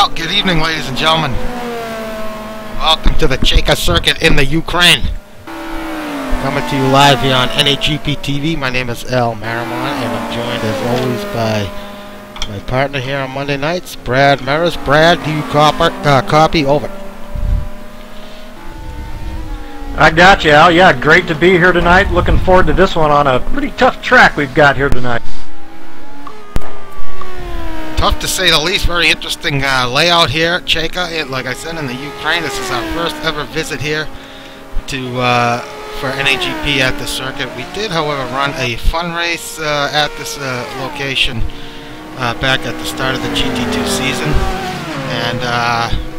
Well, good evening, ladies and gentlemen. Welcome to the Chayka circuit in the Ukraine. Coming to you live here on NAGP TV. My name is Al Maramon, and I'm joined as always by my partner here on Monday nights, Brad Maris. Brad, do you copy? Over. I got you, Al. Yeah, great to be here tonight. Looking forward to this one on a pretty tough track we've got here tonight. Tough to say the least. Very interesting layout here at Chayka. Like I said, in the Ukraine. This is our first ever visit here to for NAGP at the circuit. We did, however, run a fun race at this location back at the start of the GT2 season. And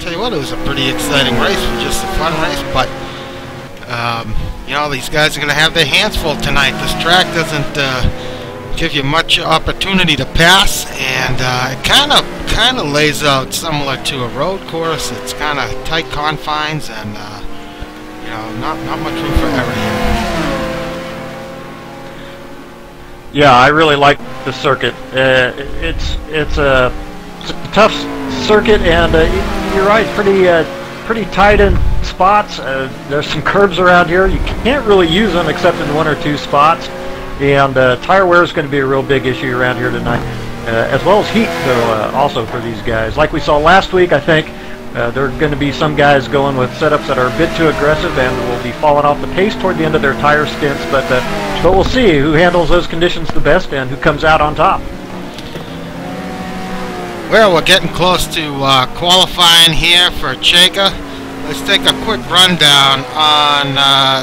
tell you what, it was a pretty exciting race for just a fun race. But you know, these guys are going to have their hands full tonight. This track doesn't give you much opportunity to pass, and it kind of lays out similar to a road course. It's kind of tight confines, and you know, not much room for error here. Yeah, I really like the circuit. It's a tough circuit, and you're right, pretty tight in spots. There's some curves around here. You can't really use them except in one or two spots. And tire wear is going to be a real big issue around here tonight, as well as heat, though, also for these guys. Like we saw last week, I think there are going to be some guys going with setups that are a bit too aggressive and will be falling off the pace toward the end of their tire stints. But we'll see who handles those conditions the best and who comes out on top. Well, we're getting close to qualifying here for Chayka. Let's take a quick rundown on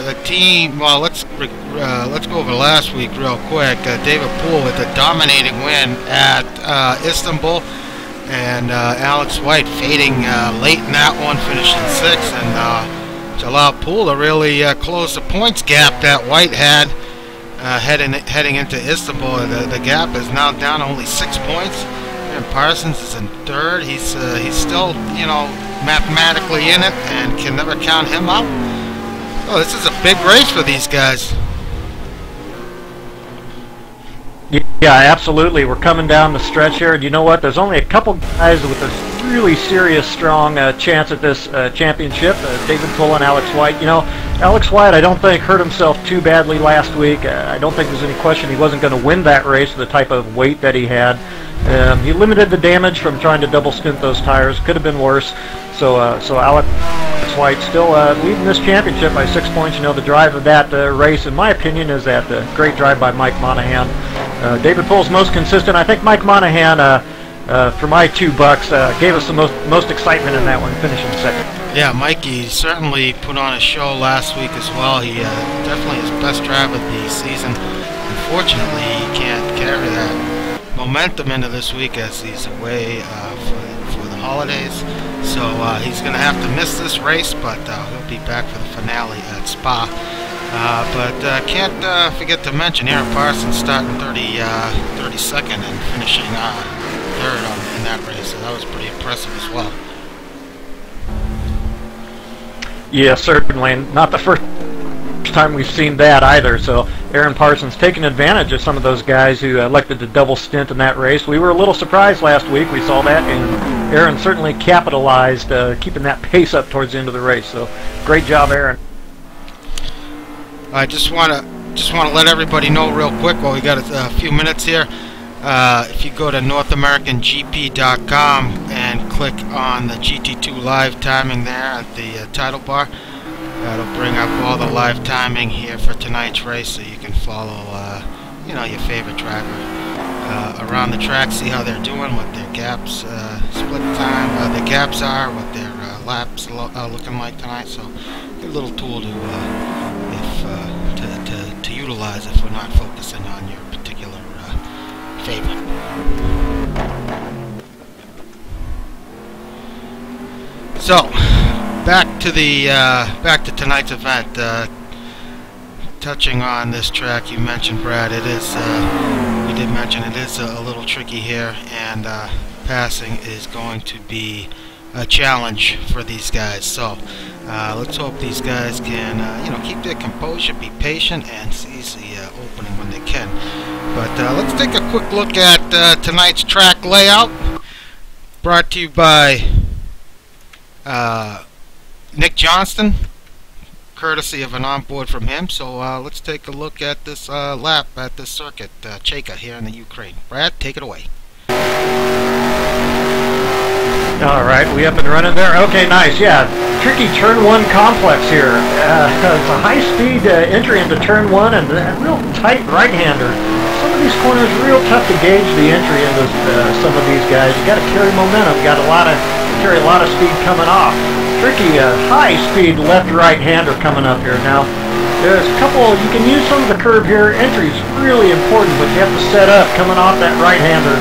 the team. Well, let's go over last week real quick. David Poole with a dominating win at Istanbul, and Alex White fading late in that one, finishing 6th, and to allow Poole to really close the points gap that White had heading into Istanbul. The gap is now down to only 6 points. And Parsons is in 3rd. He's still, you know, mathematically in it, and can never count him out. Oh, this is a big race for these guys. Yeah, absolutely. We're coming down the stretch here, and you know what? There's only a couple guys with a really serious, strong chance at this championship. David Poole and Alex White. You know, Alex White, I don't think hurt himself too badly last week. I don't think there's any question he wasn't going to win that race with the type of weight that he had. He limited the damage from trying to double stint those tires. Could have been worse. So Alex White still leading this championship by 6 points. You know, the drive of that race, in my opinion, is that great drive by Mike Monahan. David Poole's most consistent. I think Mike Monahan, for my $2, gave us the most excitement in that one, finishing 2nd. Yeah, Mikey certainly put on a show last week as well. He definitely his best drive of the season. Unfortunately, he can't carry that momentum into this week as he's away for the holidays. So he's going to have to miss this race, but he'll be back for the finale at Spa. But can't forget to mention Aaron Parsons starting 32nd and finishing 3rd in that race. So that was pretty impressive as well. Yeah, certainly. Not the first time we've seen that either. So Aaron Parsons taking advantage of some of those guys who elected to double stint in that race. We were a little surprised last week. We saw that, and Aaron certainly capitalized, keeping that pace up towards the end of the race. So great job, Aaron. I just want to let everybody know real quick while we got a few minutes here. If you go to NorthAmericanGP.com and click on the GT2 live timing there at the title bar, that'll bring up all the live timing here for tonight's race, so you can follow, you know, your favorite driver around the track, see how they're doing, what their gaps, split time, the gaps are, what their laps are looking like tonight. So, good little tool to utilize if we're not focusing on your particular favorite. So, back to tonight's event. Touching on this track, you mentioned, Brad. It is we did mention it is a little tricky here, and passing is going to be a challenge for these guys. So let's hope these guys can you know, keep their composure, be patient, and seize the opening when they can. But let's take a quick look at tonight's track layout. brought to you by Nick Johnston, courtesy of an onboard from him. So let's take a look at this lap at this circuit, Chayka here in the Ukraine. Brad, take it away. All right, we up and running there. Okay, nice. Yeah, tricky turn one complex here. It's a high-speed entry into turn one and a real tight right-hander. Some of these corners real tough to gauge the entry into some of these guys. You got to carry momentum. Got carry a lot of speed coming off. Tricky high-speed left-right hander coming up here. Now, there's a couple. You can use some of the curve here. Entry is really important, but you have to set up coming off that right-hander.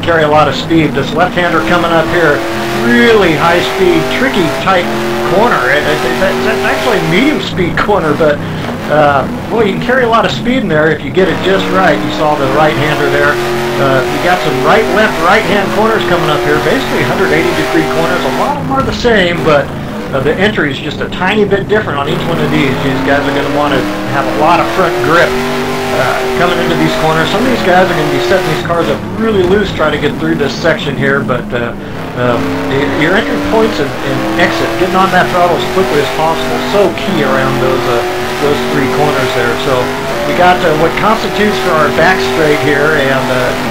Carry a lot of speed. This left-hander coming up here, really high-speed, tricky, tight corner. It's actually a medium-speed corner, but boy, you can carry a lot of speed in there if you get it just right. You saw the right-hander there. You got some right-left, right-hand corners coming up here, basically 180-degree corners. A lot of them are the same, but the entry is just a tiny bit different on each one of these. These guys are going to want to have a lot of front grip. Coming into these corners. Some of these guys are going to be setting these cars up really loose trying to get through this section here, but your entry points and exit, getting on that throttle as quickly as possible, so key around those three corners there. So we got what constitutes for our back straight here, and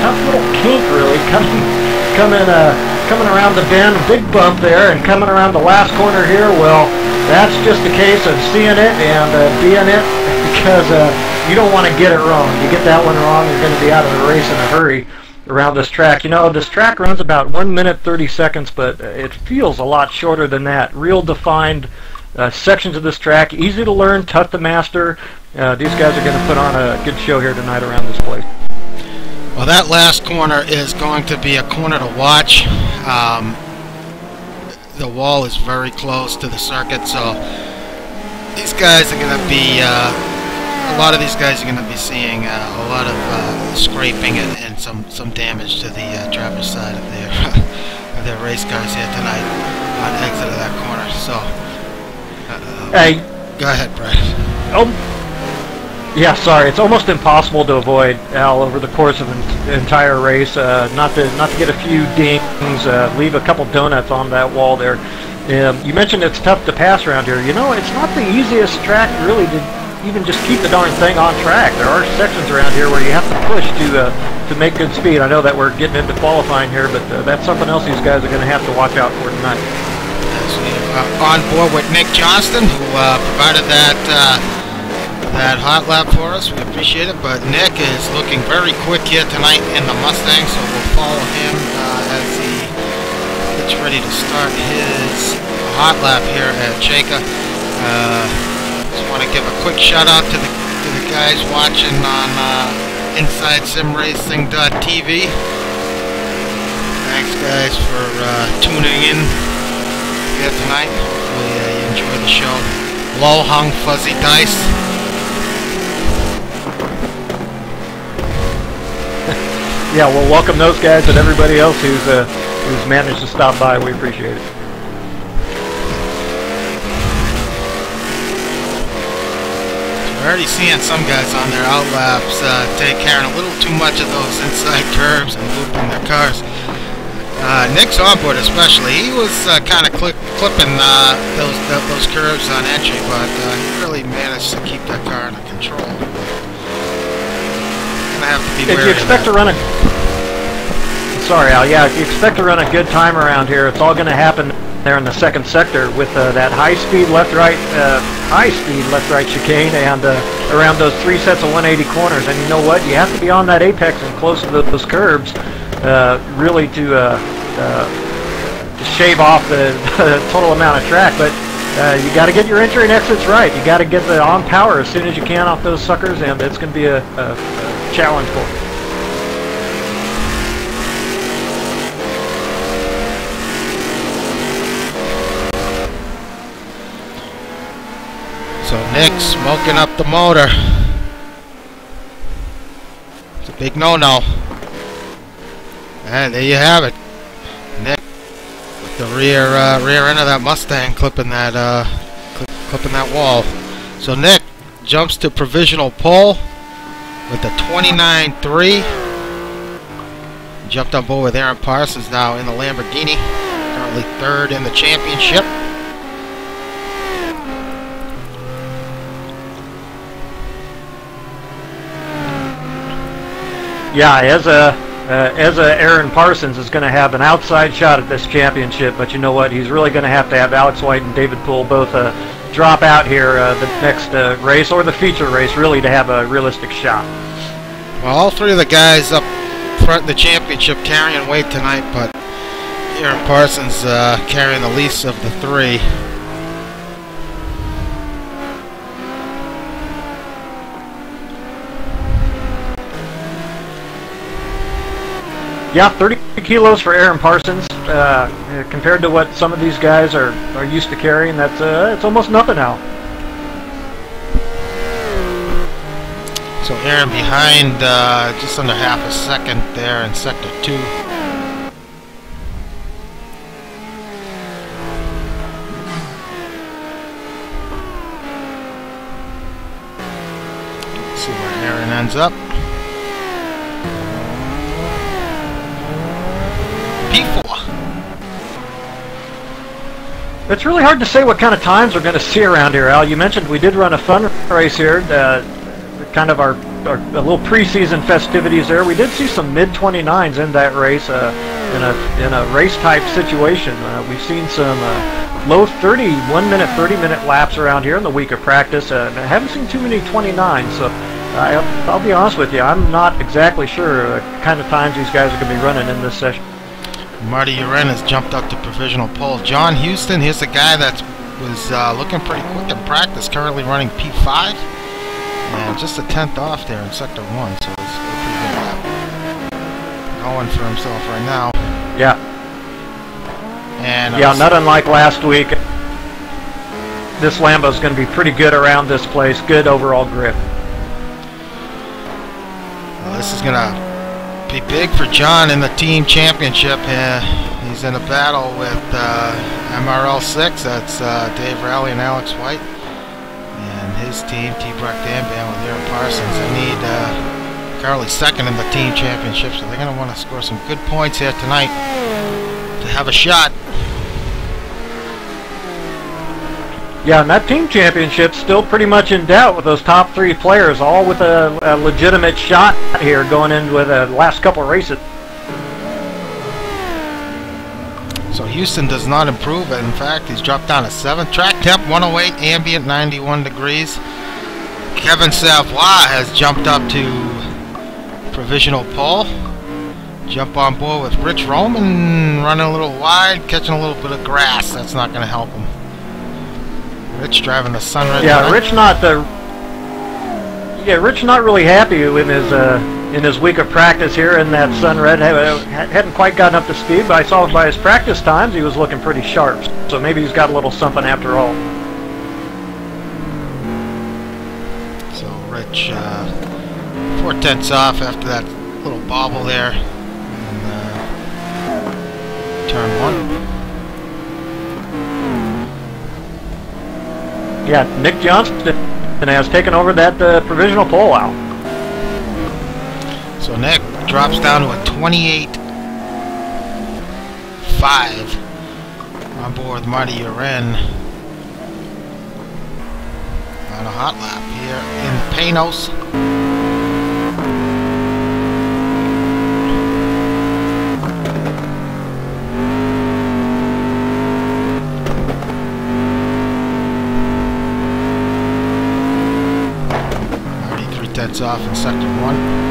tough little kink really coming around the bend, big bump there, and coming around the last corner here. Well, that's just a case of seeing it and being it, because you don't want to get it wrong. You get that one wrong, you're going to be out of the race in a hurry around this track. You know, this track runs about 1 minute 30 seconds, but it feels a lot shorter than that. Real defined sections of this track, easy to learn, tough to master. These guys are going to put on a good show here tonight around this place. Well, that last corner is going to be a corner to watch. The wall is very close to the circuit, so these guys are going to be a lot of these guys are going to be seeing a lot of scraping and some damage to the driver's side of their race cars here tonight on exit of that corner. So, hey, go ahead, Brad. Oh, yeah, sorry. It's almost impossible to avoid, Al, over the course of an entire race. Not to get a few dings, leave a couple donuts on that wall there. You mentioned it's tough to pass around here. You know, it's not the easiest track really to even just keep the darn thing on track. There are sections around here where you have to push to make good speed. I know that we're getting into qualifying here, but that's something else these guys are going to have to watch out for tonight. On board with Nick Johnston, who provided that hot lap for us. We appreciate it, but Nick is looking very quick here tonight in the Mustang, so we'll follow him as he gets ready to start his hot lap here at Chayka. Just want to give a quick shout out to the guys watching on InsideSimRacing.tv. Thanks, guys, for tuning in here tonight. Hopefully you enjoy the show. Low hung fuzzy dice. Yeah, well, welcome those guys and everybody else who's managed to stop by. We appreciate it. We're already seeing some guys on their outlaps take care of a little too much of those inside curves and looping their cars. Nick's onboard especially, he was kind of clipping those curves on entry, but he really managed to keep that car under control. Gonna have to be wary of that. Sorry, Al. Yeah, if you expect to run a good time around here, it's all going to happen there in the second sector with that high-speed left-right chicane and around those three sets of 180 corners. And you know what? You have to be on that apex and close to those curbs really to shave off the total amount of track. But you got to get your entry and exits right. You got to get the on power as soon as you can off those suckers, and it's going to be a challenge for you. So Nick's smoking up the motor. It's a big no-no. And there you have it. Nick with the rear end of that Mustang clipping that wall. So Nick jumps to provisional pole with a 29.3. Jumped on board with Aaron Parsons now in the Lamborghini. Currently third in the championship. Yeah, as Aaron Parsons is going to have an outside shot at this championship, but you know what? He's really going to have Alex White and David Poole both drop out here the next race, or the feature race, really, to have a realistic shot. Well, all three of the guys up front in the championship carrying weight tonight, but Aaron Parsons carrying the least of the three. Yeah, 30 kilos for Aaron Parsons. Compared to what some of these guys are used to carrying, that's it's almost nothing now. So Aaron behind just under half a second there in sector 2. Let's see where Aaron ends up. P4. It's really hard to say what kind of times we're going to see around here, Al. You mentioned we did run a fun race here, kind of our little preseason festivities there. We did see some mid-29s in that race in a race-type situation. We've seen some low 1-minute, 30-minute laps around here in the week of practice. I haven't seen too many 29s, so I'll be honest with you. I'm not exactly sure the kind of times these guys are going to be running in this session. Marty Uren has jumped up to provisional pole. John Houston, here's a guy that was looking pretty quick in practice, currently running P5. And just a 10th off there in sector 1, so it's a pretty good lap going for himself right now. Yeah. And yeah, not unlike last week. This Lambo's going to be pretty good around this place. Good overall grip. Well, this is going to be big for John in the team championship. He's in a battle with MRL 6. That's Dave Rowley and Alex White. And his team, T-Brock Danban with Aaron Parsons. They need currently second in the team championship, so they're going to want to score some good points here tonight to have a shot. Yeah, and that team championship's still pretty much in doubt with those top 3 players, all with a legitimate shot here going in with the last couple of races. So Houston does not improve. In fact, he's dropped down to 7th. Track temp 108, ambient 91 degrees. Kevin Savoy has jumped up to provisional pole. Jump on board with Rich Hromin, running a little wide, catching a little bit of grass. That's not going to help him. Rich driving the Sunred. Yeah, Rich not really happy in his week of practice here in that Sunred. Hadn't quite gotten up to speed, but I saw by his practice times he was looking pretty sharp. So maybe he's got a little something after all. So Rich 4/10 off after that little bobble there in turn 1. Yeah, Nick Johnston has taken over that provisional pole out. So Nick drops down to a 28.5 on board with Marty Uren on a hot lap here in Panos. That's off in sector 1.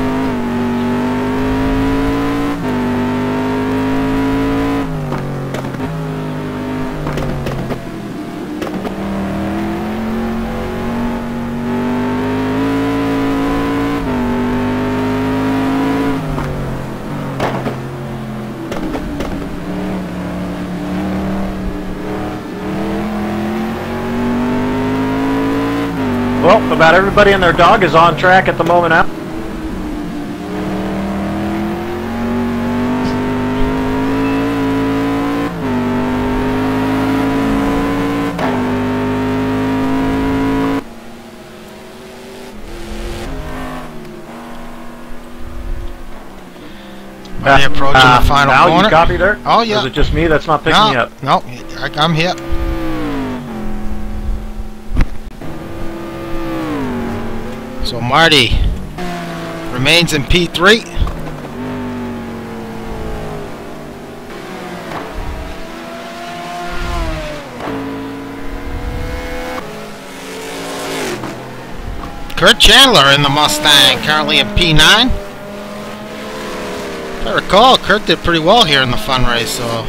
Well, about everybody and their dog is on track at the moment out. Are they approaching the final Al, corner? you copy there? Oh, yeah. Or is it just me that's not picking me up? No, I'm here. So Marty remains in P3. Kurt Chandler in the Mustang, currently in P9. If I recall, Kurt did pretty well here in the fun race, so...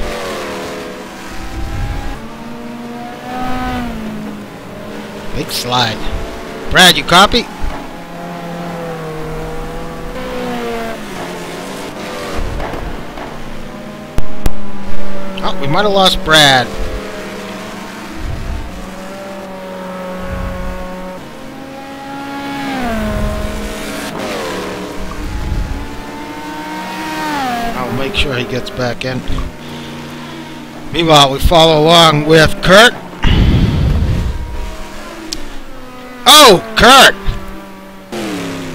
Big slide. Brad, you copy? Oh, we might have lost Brad. I'll make sure he gets back in. Meanwhile, we follow along with Kurt. Oh, Kurt!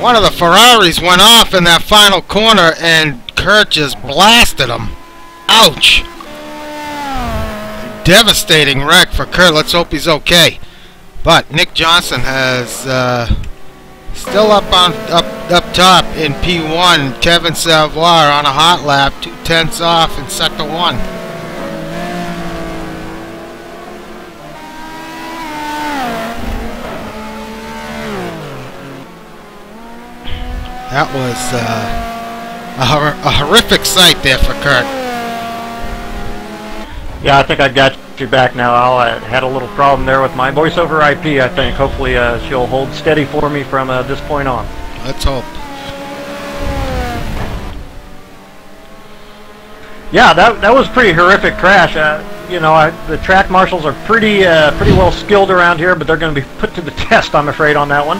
One of the Ferraris went off in that final corner and Kurt just blasted him. Ouch! Devastating wreck for Kurt. Let's hope he's okay. But Nick Johnson has still up top in P1. Kevin Savoy on a hot lap, 2/10 off in sector 1. That was a horrific sight there for Kurt. Yeah, I think I got you back now, Al. I had a little problem there with my voice over IP, I think. Hopefully she'll hold steady for me from this point on. Let's hope. Yeah, that was a pretty horrific crash. You know, the track marshals are pretty well skilled around here, but they're going to be put to the test, I'm afraid, on that one.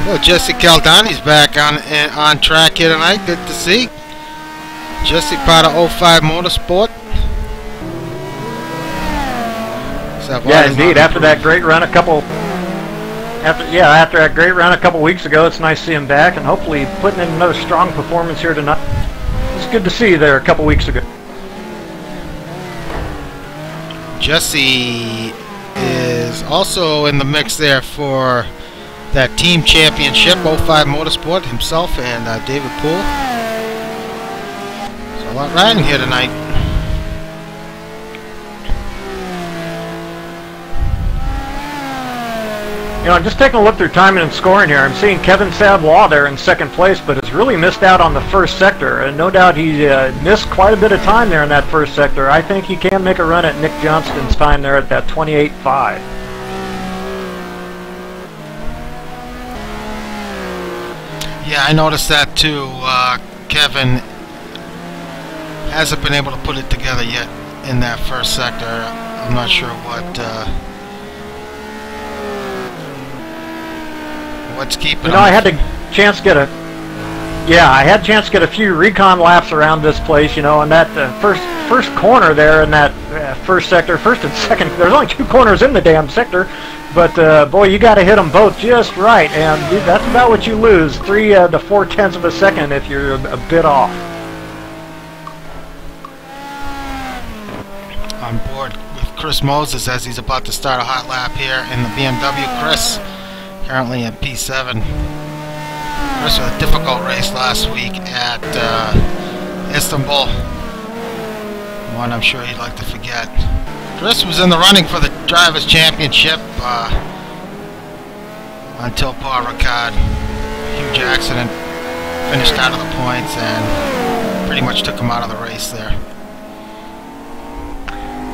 Well, Jesse Caldani's back on track here tonight. Good to see. Jesse part of 05 Motorsport. Yeah, indeed. After that great run after that great run a couple weeks ago, it's nice to see him back, and hopefully putting in another strong performance here tonight. It's good to see you there a couple weeks ago. Jesse is also in the mix there for that team championship, 05 Motorsport, himself and David Poole. So a lot riding here tonight. You know, I'm just taking a look through timing and scoring here. I'm seeing Kevin Savoy there in second place, but has really missed out on the first sector. And no doubt he missed quite a bit of time there in that first sector. I think he can make a run at Nick Johnston's time there at that 28.5. Yeah, I noticed that too. Kevin hasn't been able to put it together yet in that first sector. I'm not sure what's keeping him. I had the chance to get a few recon laps around this place, you know, and that first corner there in that first sector, first and second. There's only 2 corners in the damn sector. But, boy, you got to hit them both just right, and that's about what you lose, 3 to 4/10 of a second if you're a bit off. On board with Chris Moses as he's about to start a hot lap here in the BMW. Chris, currently at P7. Chris had a difficult race last week at Istanbul. One I'm sure he'd like to forget. Chris was in the running for the Drivers' Championship until Paul Ricard. Huge accident. Finished out of the points and pretty much took him out of the race there.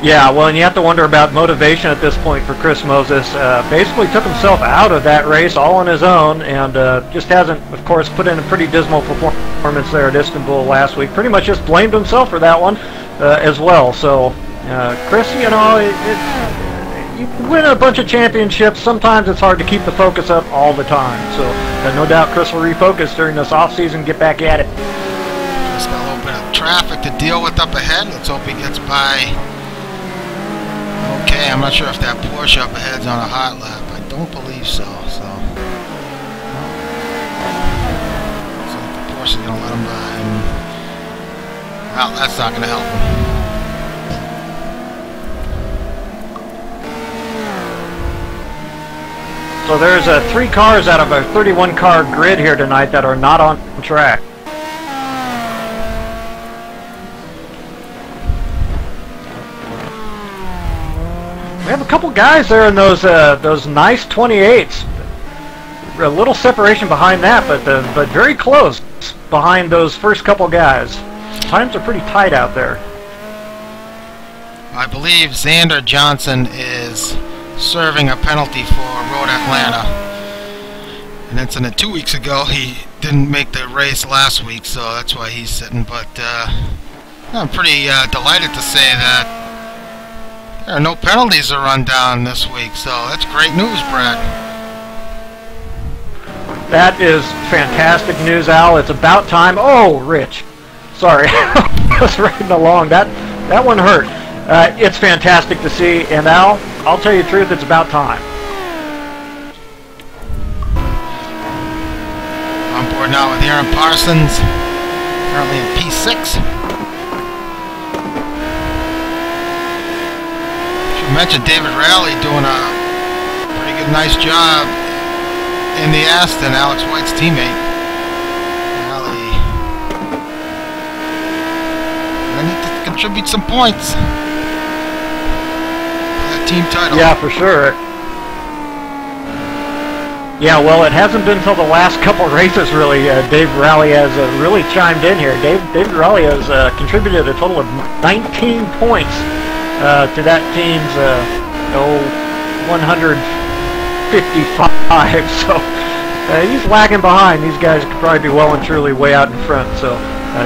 Yeah, well, and you have to wonder about motivation at this point for Chris Moses. Basically took himself out of that race all on his own and just hasn't, of course, put in a pretty dismal performance there at Istanbul last week. Pretty much just blamed himself for that one as well. So... Chris, you know, you win a bunch of championships. Sometimes it's hard to keep the focus up all the time. So, no doubt Chris will refocus during this off-season, get back at it. Just got a little bit of traffic to deal with up ahead. Let's hope he gets by okay. I'm not sure if that Porsche up ahead's on a hot lap. I don't believe so. So the Porsche is going to let him by. Well, that's not going to help him. So there's 3 cars out of a 31-car grid here tonight that are not on track. We have a couple guys there in those nice 28s. A little separation behind that, but very close behind those first couple guys. Times are pretty tight out there. I believe Xander Johnson is serving a penalty for Road Atlanta. An incident 2 weeks ago. He didn't make the race last week, so that's why he's sitting. But I'm pretty delighted to say that there are no penalties to run down this week, so that's great news, Brad. That is fantastic news, Al. It's about time. Oh, Rich. Sorry. I was riding along. That one hurt. It's fantastic to see, and Al, I'll tell you the truth, it's about time. On board now with Aaron Parsons, currently in P6. Should mention David Rowley doing a pretty good, nice job in the Aston, Alex White's teammate. Rowley, I need to contribute some points. Team title. Yeah, for sure. Yeah, well, it hasn't been until the last couple races, really. Dave Rowley has really chimed in here. David Rowley has contributed a total of 19 points to that team's 155. So he's lagging behind. These guys could probably be well and truly way out in front. So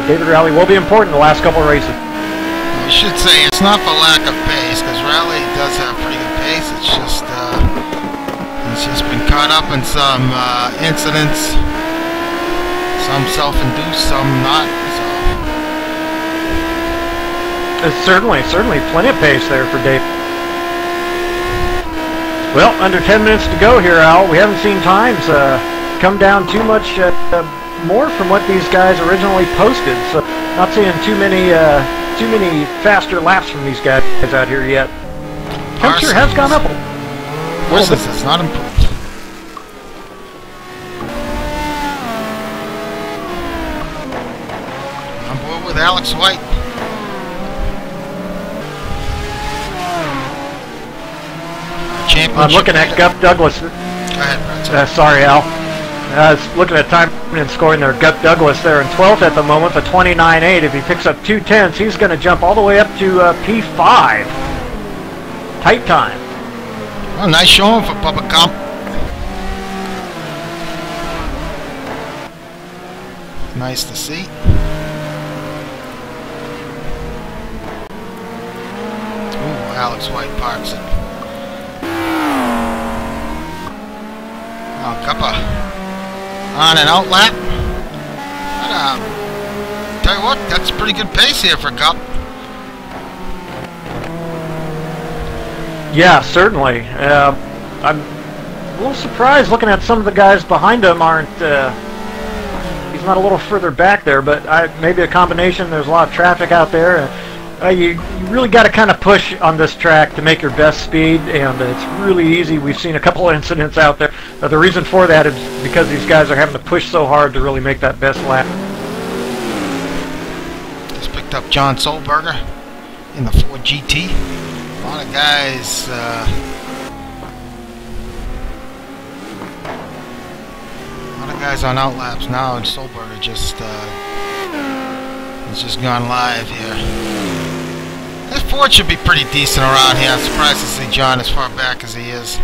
David Rowley will be important the last couple races. I should say it's not for lack of pace, because Rowley does have pretty good pace. It's just he's just been caught up in some incidents, some self-induced, some not. So. Certainly plenty of pace there for Dave. Well, under 10 minutes to go here, Al. We haven't seen times come down too much more from what these guys originally posted. So not seeing too many faster laps from these guys out here yet. Temperature has gone up a little bit. Has not improved. On board with Alex White. I'm looking at Gup Douglas. Go ahead, Brad. Sorry, Al. I was looking at time and scoring there. Gup Douglas there in 12th at the moment, the 29.8. If he picks up 2 tenths, he's going to jump all the way up to P5. Tight time. Oh, nice showing for Bubba Gump. Nice to see. Ooh, Alex White parks it. Oh, Cuppa. On an out lap. But, tell you what, that's pretty good pace here for Cup. Yeah, certainly. I'm a little surprised looking at some of the guys behind him aren't. He's not a little further back there, but maybe a combination. There's a lot of traffic out there. You really got to kind of push on this track to make your best speed, and it's really easy. We've seen a couple of incidents out there. The reason for that is because these guys are having to push so hard to really make that best lap. Just picked up John Solberger in the Ford GT. A lot of guys on outlaps now, and Solberger just has just gone live here. This Ford should be pretty decent around here. I'm surprised to see John as far back as he is.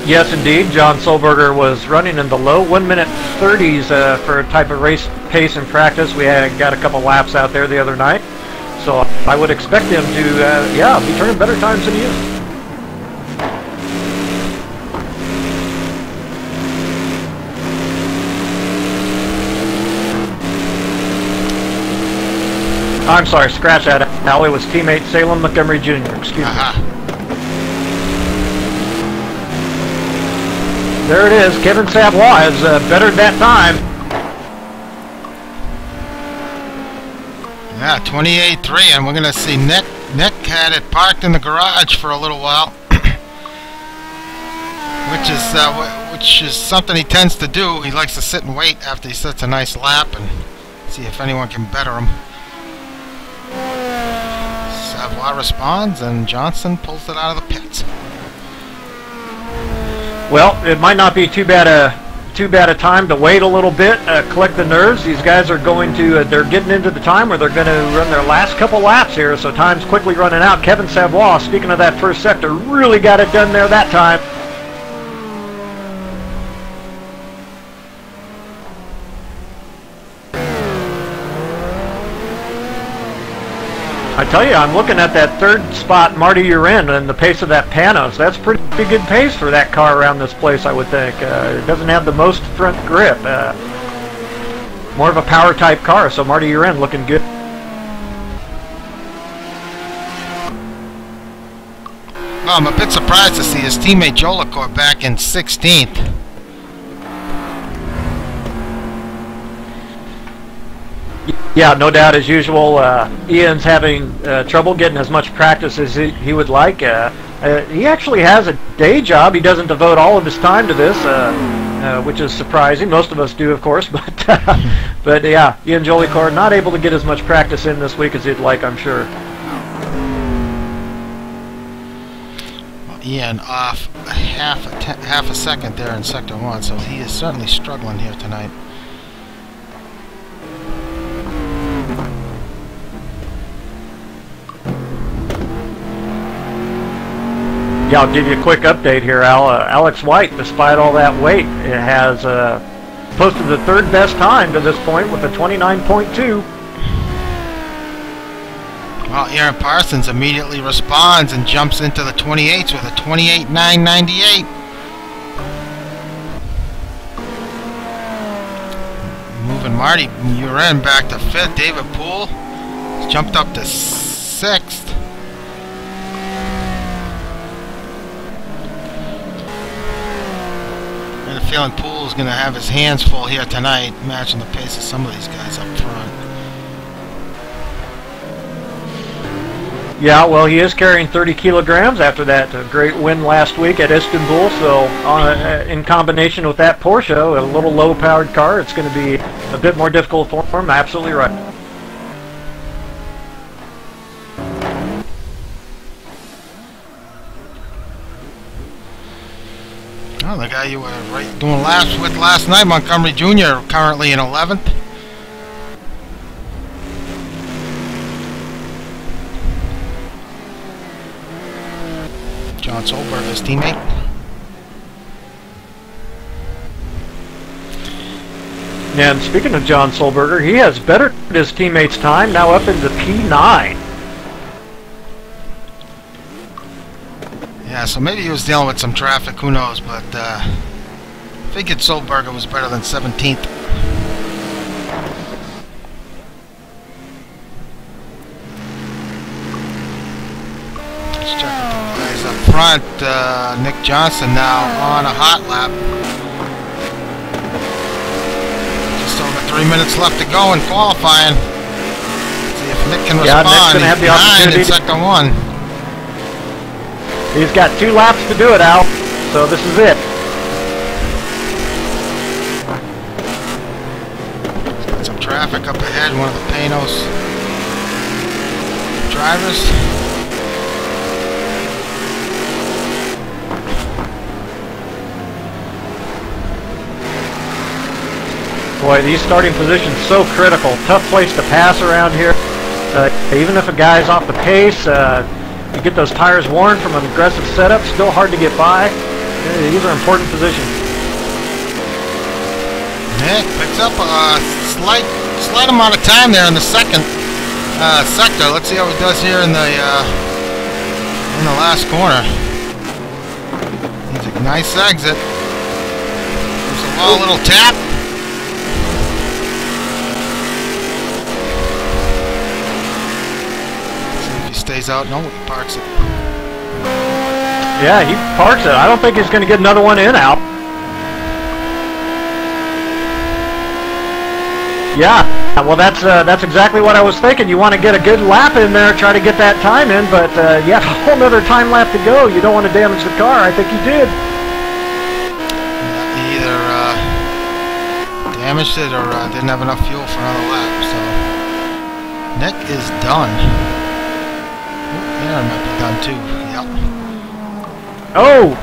Yes, indeed. John Solberger was running in the low 1-minute 30s for a type of race pace in practice. We got a couple laps out there the other night. So I would expect him to, be turning better times than he is. I'm sorry, scratch that, Al. It was teammate Salem Montgomery Jr., excuse me. There it is. Kevin Savoy has bettered that time. Yeah, 28.3, and we're going to see Nick. Nick had it parked in the garage for a little while, which is something he tends to do. He likes to sit and wait after he sets a nice lap and see if anyone can better him. Savoy responds, and Johnson pulls it out of the pits. Well, it might not be too bad a time to wait a little bit, collect the nerves. These guys are going to, they're getting into the time where they're going to run their last couple laps here, so time's quickly running out. Kevin Savoy, speaking of that first sector, really got it done there that time. I tell you, I'm looking at that third spot, Marty Uren, and the pace of that Panos. That's pretty good pace for that car around this place, I would think. It doesn't have the most front grip. More of a power type car, so Marty Uren looking good. Well, I'm a bit surprised to see his teammate Jolicoeur back in 16th. Yeah, no doubt, as usual, Ian's having trouble getting as much practice as he would like. He actually has a day job. He doesn't devote all of his time to this, which is surprising. Most of us do, of course, but yeah, Ian Jolicoeur not able to get as much practice in this week as he'd like, I'm sure. Well, Ian off half a second there in Sector 1, so he is certainly struggling here tonight. Yeah, I'll give you a quick update here, Al. Alex White, despite all that weight, has posted the third best time to this point with a 29.2. Well, Aaron Parsons immediately responds and jumps into the 28s with a 28.998. Moving Marty Uren back to 5th. David Poole has jumped up to 6th. I have a feeling Poole's going to have his hands full here tonight, matching the pace of some of these guys up front. Yeah, well, he is carrying 30 kilograms after that great win last week at Istanbul, so in combination with that Porsche, a little low-powered car, it's going to be a bit more difficult for him. Absolutely right. Oh, the guy you were doing laps with last night, Montgomery Jr., currently in 11th. John Solberg, his teammate. And speaking of John Solberger, he has bettered his teammate's time, now up into P9. Yeah, so maybe he was dealing with some traffic, who knows, but I figured Solberger was better than 17th. Let's check with the guys up front. Nick Johnson now on a hot lap. Just over 3 minutes left to go in qualifying. Let's see if Nick can respond. Yeah, Nick's going to have the opportunity in sector 1. He's got 2 laps to do it, Al, so this is it. He's got some traffic up ahead, one of the Panos drivers. Boy, these starting positions so critical. Tough place to pass around here. Even if a guy's off the pace, you get those tires worn from an aggressive setup, still hard to get by. These are important positions. Nick picks up a slight amount of time there in the second sector. Let's see how he does here in the last corner. He's a nice exit. There's a low little tap. stays out. No, he parks it. Yeah, he parks it. I don't think he's going to get another one in out. Yeah, well, that's exactly what I was thinking. You want to get a good lap in there, try to get that time in, but you have a whole other time lap to go. You don't want to damage the car. I think he did. He either damaged it or didn't have enough fuel for another lap. So Nick is done. Ooh, Aaron might be done too. Yep. Oh!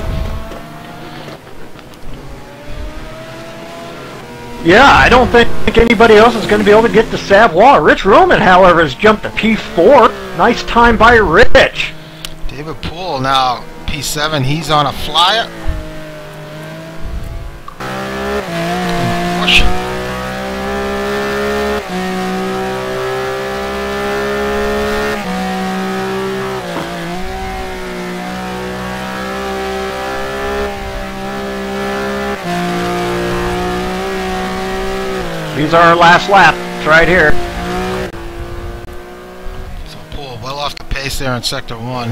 Yeah, I don't think anybody else is going to be able to get to Savoie. Rich Hromin, however, has jumped to P4. Nice time by Rich. David Poole now P7. He's on a flyer. Push. These are our last laps, right here. So Poole well off the pace there in Sector 1.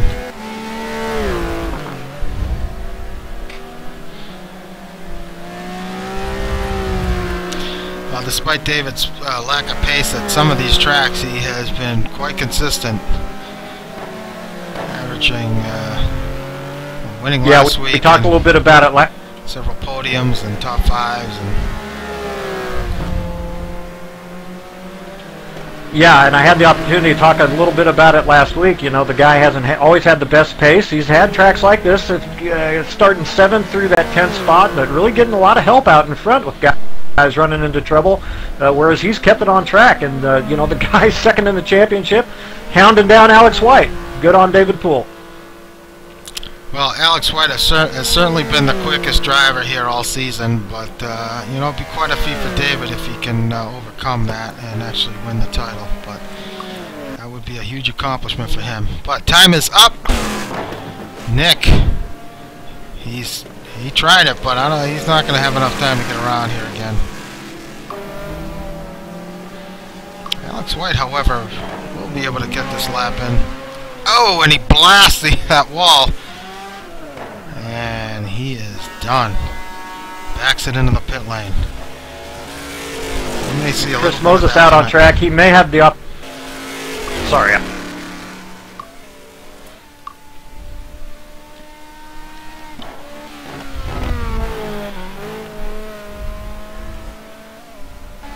Well, despite David's lack of pace at some of these tracks, he has been quite consistent, averaging winning last week. We talked a little bit about it. Several podiums and top fives and. Yeah, and I had the opportunity to talk a little bit about it last week. You know, the guy hasn't always had the best pace. He's had tracks like this, starting 7th through that 10th spot, but really getting a lot of help out in front with guys running into trouble, whereas he's kept it on track. And, you know, the guy's second in the championship, hounding down Alex White. Good on David Poole. Well, Alex White has certainly been the quickest driver here all season, but, you know, it'd be quite a feat for David if he can overcome that and actually win the title. But that would be a huge accomplishment for him. But time is up. Nick, he tried it, but I don't know, he's not going to have enough time to get around here again. Alex White, however, will be able to get this lap in. Oh, and he blasts that wall. And he is done. Backs it into the pit lane. We may see a Chris Moses out on track. He may have the Sorry.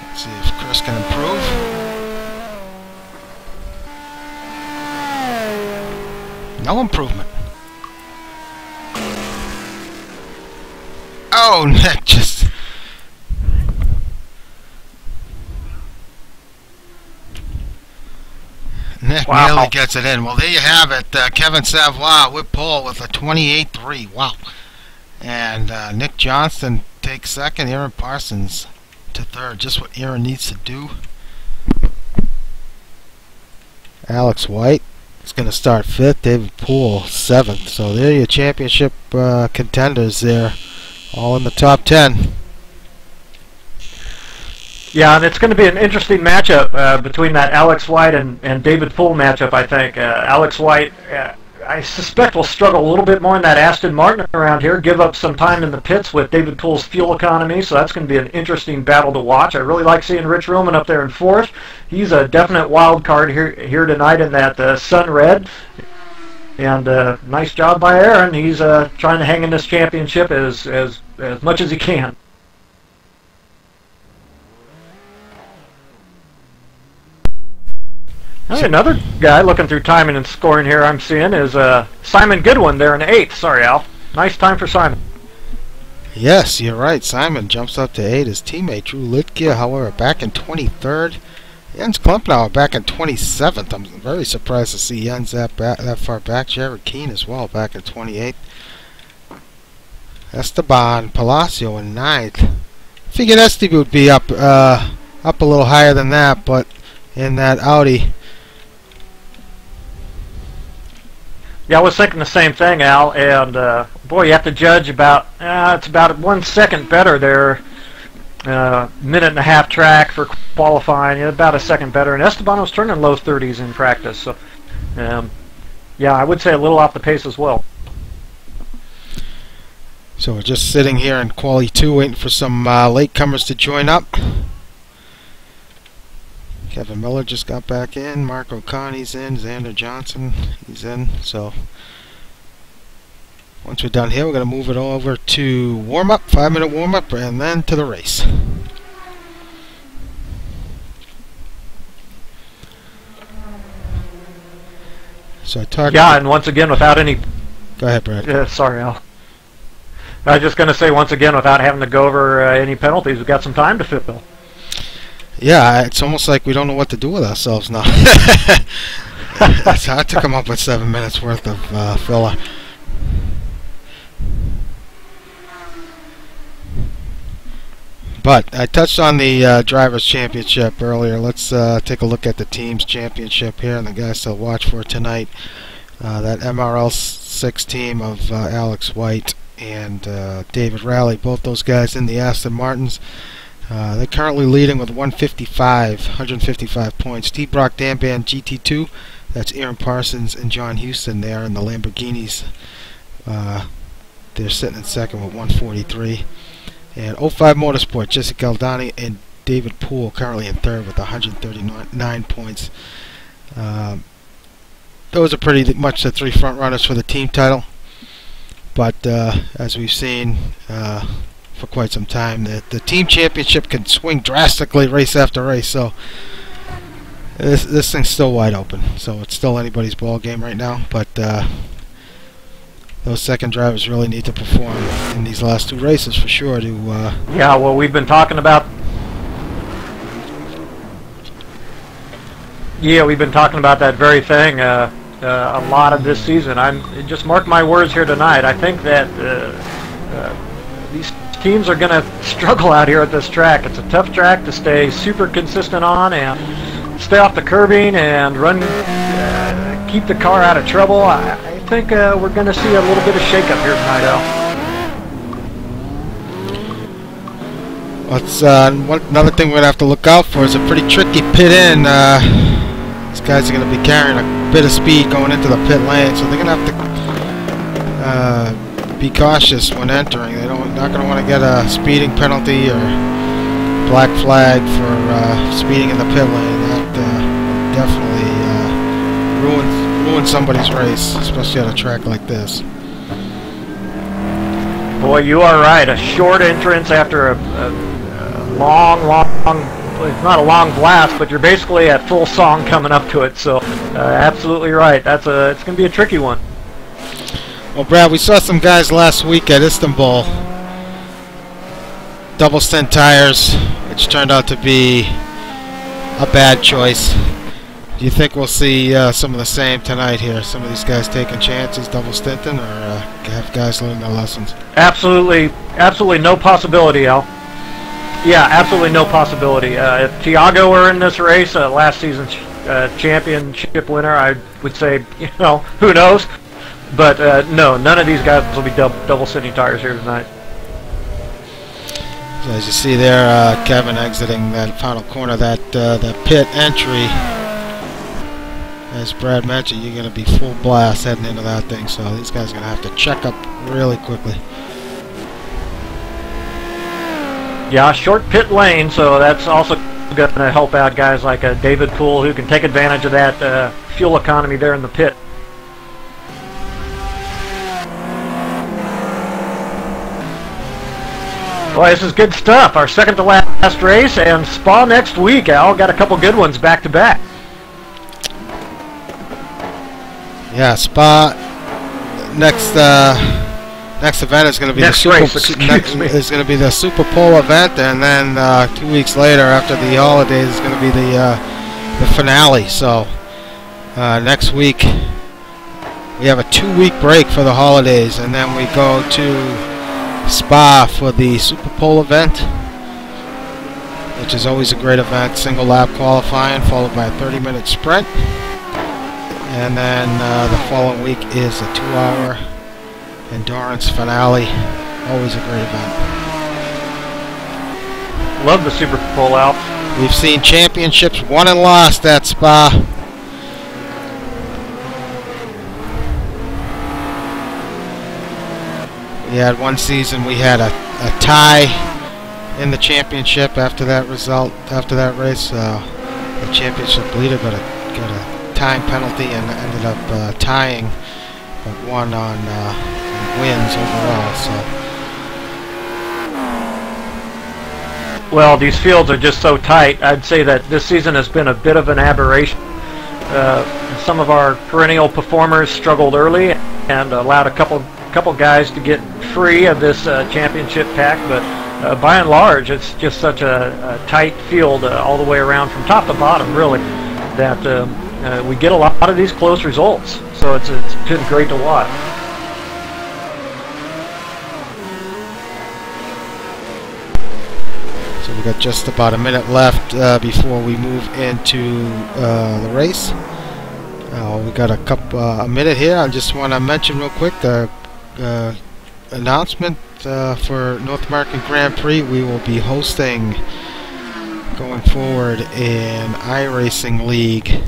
Let's see if Chris can improve. No improvement. Oh, Nick just... Nick nearly gets it in. Well, there you have it. Kevin Savoie with pole with a 28.3. Wow. And Nick Johnston takes second. Aaron Parsons to third. Just what Aaron needs to do. Alex White is going to start 5th. David Poole 7th. So there are your championship contenders there. All in the top 10. Yeah, and it's going to be an interesting matchup between that Alex White and David Poole matchup, I think. Alex White, I suspect, will struggle a little bit more in that Aston Martin around here, give up some time in the pits with David Poole's fuel economy, so that's going to be an interesting battle to watch. I really like seeing Rich Hromin up there in 4th. He's a definite wild card here tonight in that Sun Red. And nice job by Aaron. He's trying to hang in this championship as much as he can. Another guy looking through timing and scoring here I'm seeing is Simon Goodwin there in 8th. Sorry, Al. Nice time for Simon. Yes, you're right. Simon jumps up to 8. His teammate Drew Litke, however, back in 23rd. Jens Klempnauer back in 27th. I'm very surprised to see Jens that far back. Jared Keane as well back in 28th. Esteban Palacio in 9th. Figured Esteve would be up a little higher than that, but in that Audi. Yeah, I was thinking the same thing, Al. And boy, you have to judge about it's about 1 second better there. Minute and a half track for qualifying, about a second better, and Esteban was turning low 30s in practice. So Yeah, I would say a little off the pace as well. So we're just sitting here in Quali 2 waiting for some latecomers to join up. Kevin Miller just got back in. Mark O'Connor's in. Xander Johnson, he's in. So once we're done here, we're going to move it over to warm-up, 5-minute warm-up, and then to the race. So I talked. Yeah, and once again, without any. Go ahead, Brad. Sorry, Al. I was just going to say, once again, without having to go over any penalties, we've got some time to fill. Yeah, it's almost like we don't know what to do with ourselves now. It's hard to come up with 7 minutes worth of filler. But I touched on the Drivers' Championship earlier. Let's take a look at the Teams' Championship here and the guys to watch for tonight. That MRL 6 team of Alex White and David Rowley, both those guys in the Aston Martins. They're currently leading with 155 points. T. Brock Danban GT2, that's Aaron Parsons and John Houston there in the Lamborghinis. They're sitting in second with 143. And 05 Motorsport, Jesse Galdani and David Poole currently in third with 139 points. Those are pretty much the three front runners for the team title. But as we've seen for quite some time, the team championship can swing drastically race after race. So this thing's still wide open. So it's still anybody's ball game right now. But those second drivers really need to perform in these last two races for sure. Yeah, well, we've been talking about. Yeah, we've been talking about that very thing a lot of this season. Just mark my words here tonight. I think that these teams are going to struggle out here at this track. It's a tough track to stay super consistent on and stay off the curbing and run, keep the car out of trouble. I think we're going to see a little bit of shake-up here tonight, Al. Another thing we're going to have to look out for is a pretty tricky pit in. These guys are going to be carrying a bit of speed going into the pit lane, so they're going to have to be cautious when entering. They're not going to want to get a speeding penalty or black flag for speeding in the pit lane. That definitely ruin somebody's race, especially on a track like this. Boy, you are right. A short entrance after a long, it's not a long blast, but you're basically at full song coming up to it. So, absolutely right. It's going to be a tricky one. Well, Brad, we saw some guys last week at Istanbul, double stint tires, which turned out to be a bad choice. Do you think we'll see some of the same tonight here? Some of these guys taking chances, double stinting, or have guys learn their lessons? Absolutely no possibility, Al. Yeah, absolutely no possibility. If Thiago were in this race, last season's championship winner, I would say, who knows? But no, none of these guys will be double sitting tires here tonight. So as you see there, Kevin exiting that final corner, that pit entry. As Brad mentioned, you're going to be full blast heading into that thing, so these guys are going to have to check up really quickly. Yeah, short pit lane, so that's also going to help out guys like David Poole, who can take advantage of that fuel economy there in the pit. Boy, this is good stuff. Our second to last race, and Spa next week, Al. Got a couple good ones back to back. Yeah, Spa next event is going to be the Super Pole event, and then 2 weeks later, after the holidays, is going to be the finale. So next week we have a 2-week break for the holidays, and then we go to Spa for the Super Pole event, which is always a great event. Single lap qualifying followed by a 30-minute sprint. And then the following week is a 2-hour endurance finale. Always a great event. Love the Super Pole out. We've seen championships won and lost at Spa. We had one season we had a tie in the championship after that race. The championship leader got a time penalty and ended up tying, but won on wins overall. So. Well, these fields are just so tight. I'd say that this season has been a bit of an aberration. Some of our perennial performers struggled early and allowed a couple guys to get free of this championship pack, but by and large, it's just such a tight field all the way around from top to bottom, really, that we get a lot of these close results. So it's been great to watch. So we got just about a minute left before we move into the race. We got a minute here. I just want to mention real quick the announcement for North American Grand Prix. We will be hosting going forward an iRacing League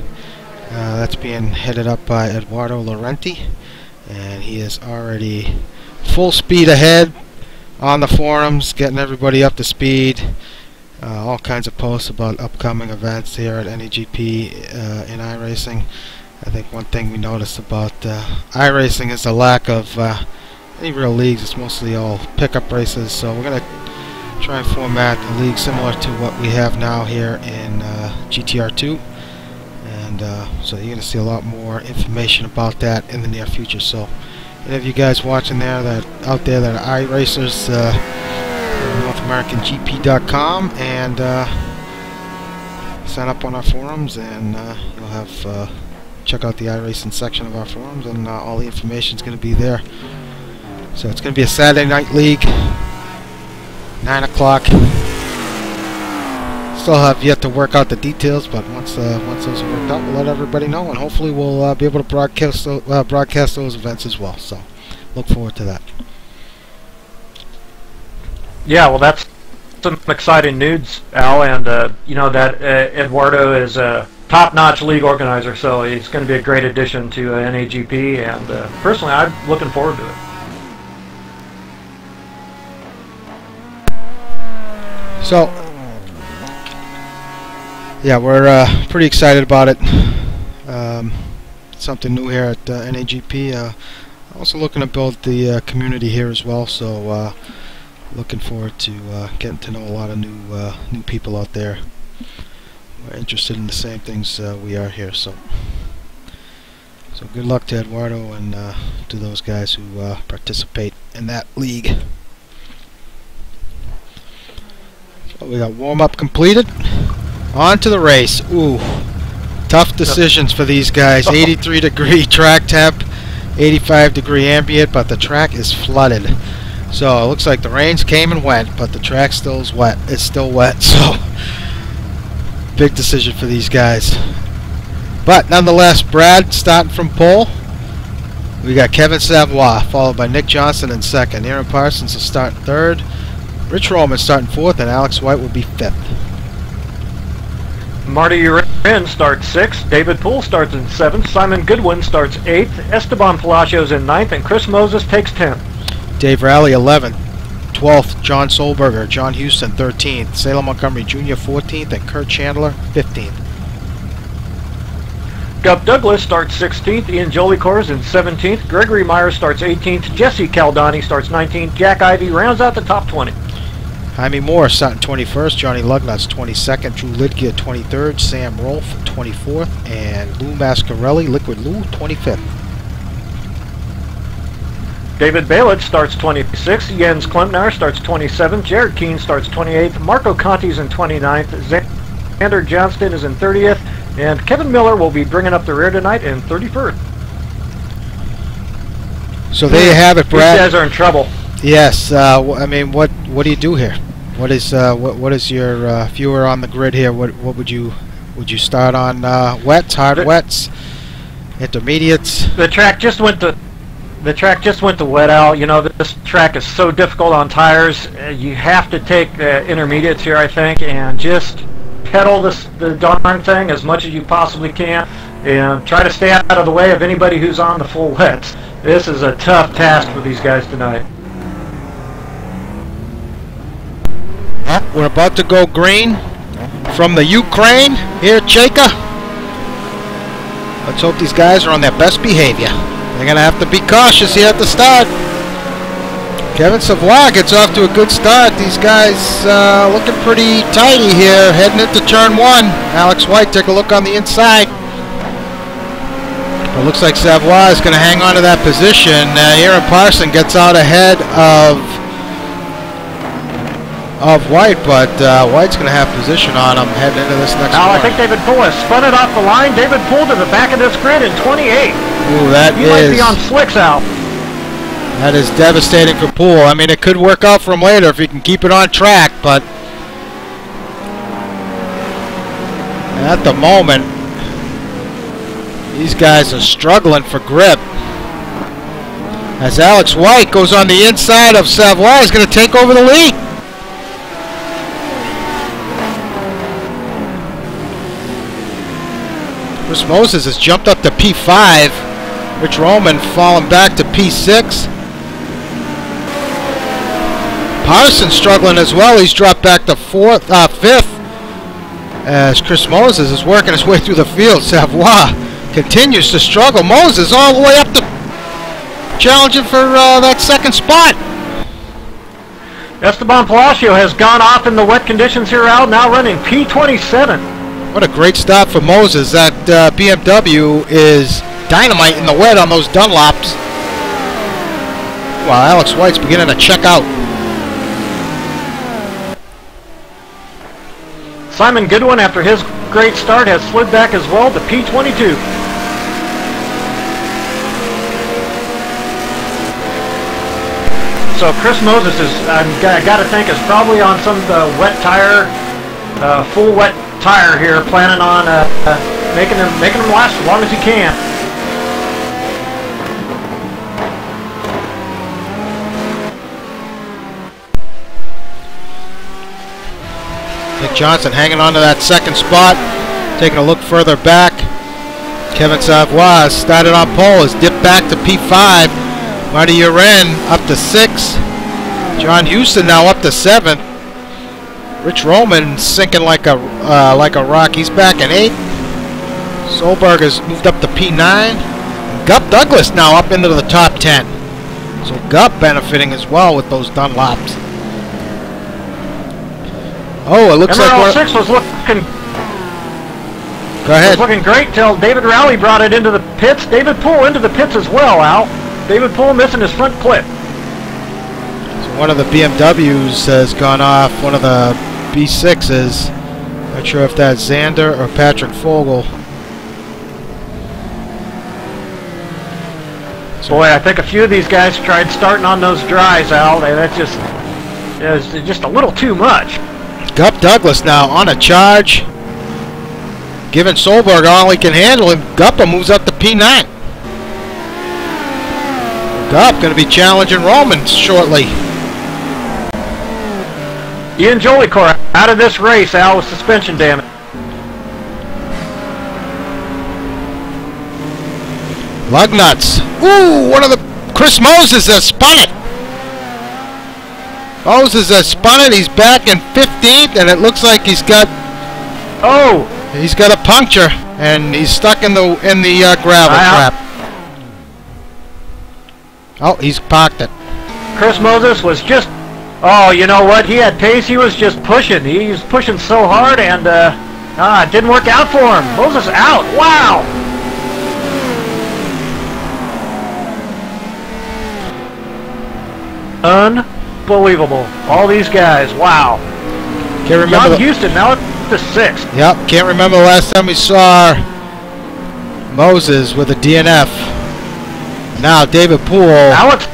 that's being headed up by Eduardo Laurenti, and he is already full speed ahead on the forums, getting everybody up to speed. All kinds of posts about upcoming events here at NAGP in iRacing. I think one thing we noticed about iRacing is the lack of any real leagues. It's mostly all pickup races, so we're going to try and format the league similar to what we have now here in GTR2, and so you're going to see a lot more information about that in the near future. So any of you guys watching there out there that are iRacers, NorthAmericanGP.com, and sign up on our forums, and you'll have check out the iRacing section of our forums, and all the information is going to be there. So it's going to be a Saturday night league, 9 o'clock. Still have yet to work out the details, but once those are worked out, we'll let everybody know, and hopefully we'll be able to broadcast those events as well. So look forward to that. Yeah, well, that's some exciting news, Al, and you know that Eduardo is a top-notch league organizer, so he's going to be a great addition to NAGP, and personally, I'm looking forward to it. So, yeah, we're pretty excited about it. Something new here at NAGP. Also looking to build the community here as well, so looking forward to getting to know a lot of new people out there who are interested in the same things we are here. So good luck to Eduardo and to those guys who participate in that league. So we got warm-up completed. On to the race. Ooh, tough decisions for these guys. 83-degree track temp, 85-degree ambient, but the track is flooded. So it looks like the rains came and went, but the track still is wet. It's still wet, so big decision for these guys. But nonetheless, Brad starting from pole. We got Kevin Savoy, followed by Nick Johnson in second. Aaron Parsons will start in third. Rich Hromin starting fourth, and Alex White will be fifth. Marty Urin starts sixth. David Poole starts in seventh. Simon Goodwin starts eighth. Esteban Palacios in ninth, and Chris Moses takes 10th. Dave Rowley 11th. 12th, John Solberger. John Houston 13th. Salem Montgomery Jr. 14th, and Kurt Chandler 15th. Gup Douglas starts 16th. Ian Jolicoeur in 17th. Gregory Myers starts 18th. Jesse Caldani starts 19th. Jack Ivey rounds out the top 20. Jaime Moore starting 21st, Johnny Lugnut's 22nd, Drew Lidke at 23rd, Sam Rolfe 24th, and Lou Mascarelli, Liquid Lou, 25th. David Bailitt starts 26th, Jens Klempner starts 27th, Jared Keane starts 28th, Marco Conti's in 29th, Xander Johnston is in 30th, and Kevin Miller will be bringing up the rear tonight in 31st. So there you have it, Brad. These guys are in trouble. Yes, I mean, what do you do here? What is your if you were on the grid here? What would you start on? Wets, hard wets, intermediates. The track just went to wet out. You know, this track is so difficult on tires. You have to take intermediates here, I think, and just pedal the darn thing as much as you possibly can, and try to stay out of the way of anybody who's on the full wets. This is a tough task for these guys tonight. We're about to go green from the Ukraine here at Chayka. Let's hope these guys are on their best behavior. They're going to have to be cautious here at the start. Kevin Savoy gets off to a good start. These guys looking pretty tidy here, heading into turn 1. Alex White, take a look on the inside. It looks like Savoy is going to hang on to that position. Aaron Parson gets out ahead of White, but White's going to have position on him heading into this next Now, corner. I think David Poole has spun it off the line. David Poole to the back of this grid in 28. Ooh, that he might be on slicks out. That is devastating for Poole. I mean, it could work out for him later if he can keep it on track, but at the moment, these guys are struggling for grip. As Alex White goes on the inside of Savoy, he's going to take over the lead. Chris Moses has jumped up to P5. Rich Hromin falling back to P6. Parsons struggling as well. He's dropped back to 5th. As Chris Moses is working his way through the field. Savoy continues to struggle. Moses all the way up to challenging for that second spot. Esteban Palacio has gone off in the wet conditions here out, now running P27. What a great stop for Moses. That BMW is dynamite in the wet on those Dunlops. While Alex White's beginning to check out. Simon Goodwin, after his great start, has slid back as well to P22. So Chris Moses is, I got to think, is probably on some wet tire, full wet tire here, planning on making them last as long as he can. Nick Johnson hanging on to that second spot, taking a look further back. Kevin Savoy started on pole, has dipped back to P5. Marty Uren up to 6. John Houston now up to 7th. Rich Hromin sinking like a rock. He's back in 8th. Solberg has moved up to P9. Gup Douglas now up into the top 10. So Gup benefiting as well with those Dunlops. Oh, it looks Emerald like 6 was looking. Go ahead. It was looking great till David Rowley brought it into the pits. David Poole into the pits as well, Al. David Poole missing his front clip. So one of the BMWs has gone off. One of the B6s. Not sure if that's Xander or Patrick Fogel. Boy, I think a few of these guys tried starting on those dries, Al. That's just, it was just a little too much. Gup Douglas now on a charge. Giving Solberg all he can handle, and Guppa moves up to P9. Gup going to be challenging Romans shortly. Ian Jolicoeur out of this race, Al, with suspension damage. Lug nuts. Ooh, one of the Chris Moses has spun it. Moses has spun it. He's back in 15th, and it looks like he's got a puncture, and he's stuck in the gravel trap. Oh, he's parked it. Chris Moses was just, oh, you know what? He had pace. He was just pushing. He was pushing so hard, and it didn't work out for him. Moses out. Wow. Unbelievable. All these guys. Wow. Can't remember. John Houston now at the 6th. Yep. Can't remember the last time we saw Moses with a DNF. Now David Poole. Alex.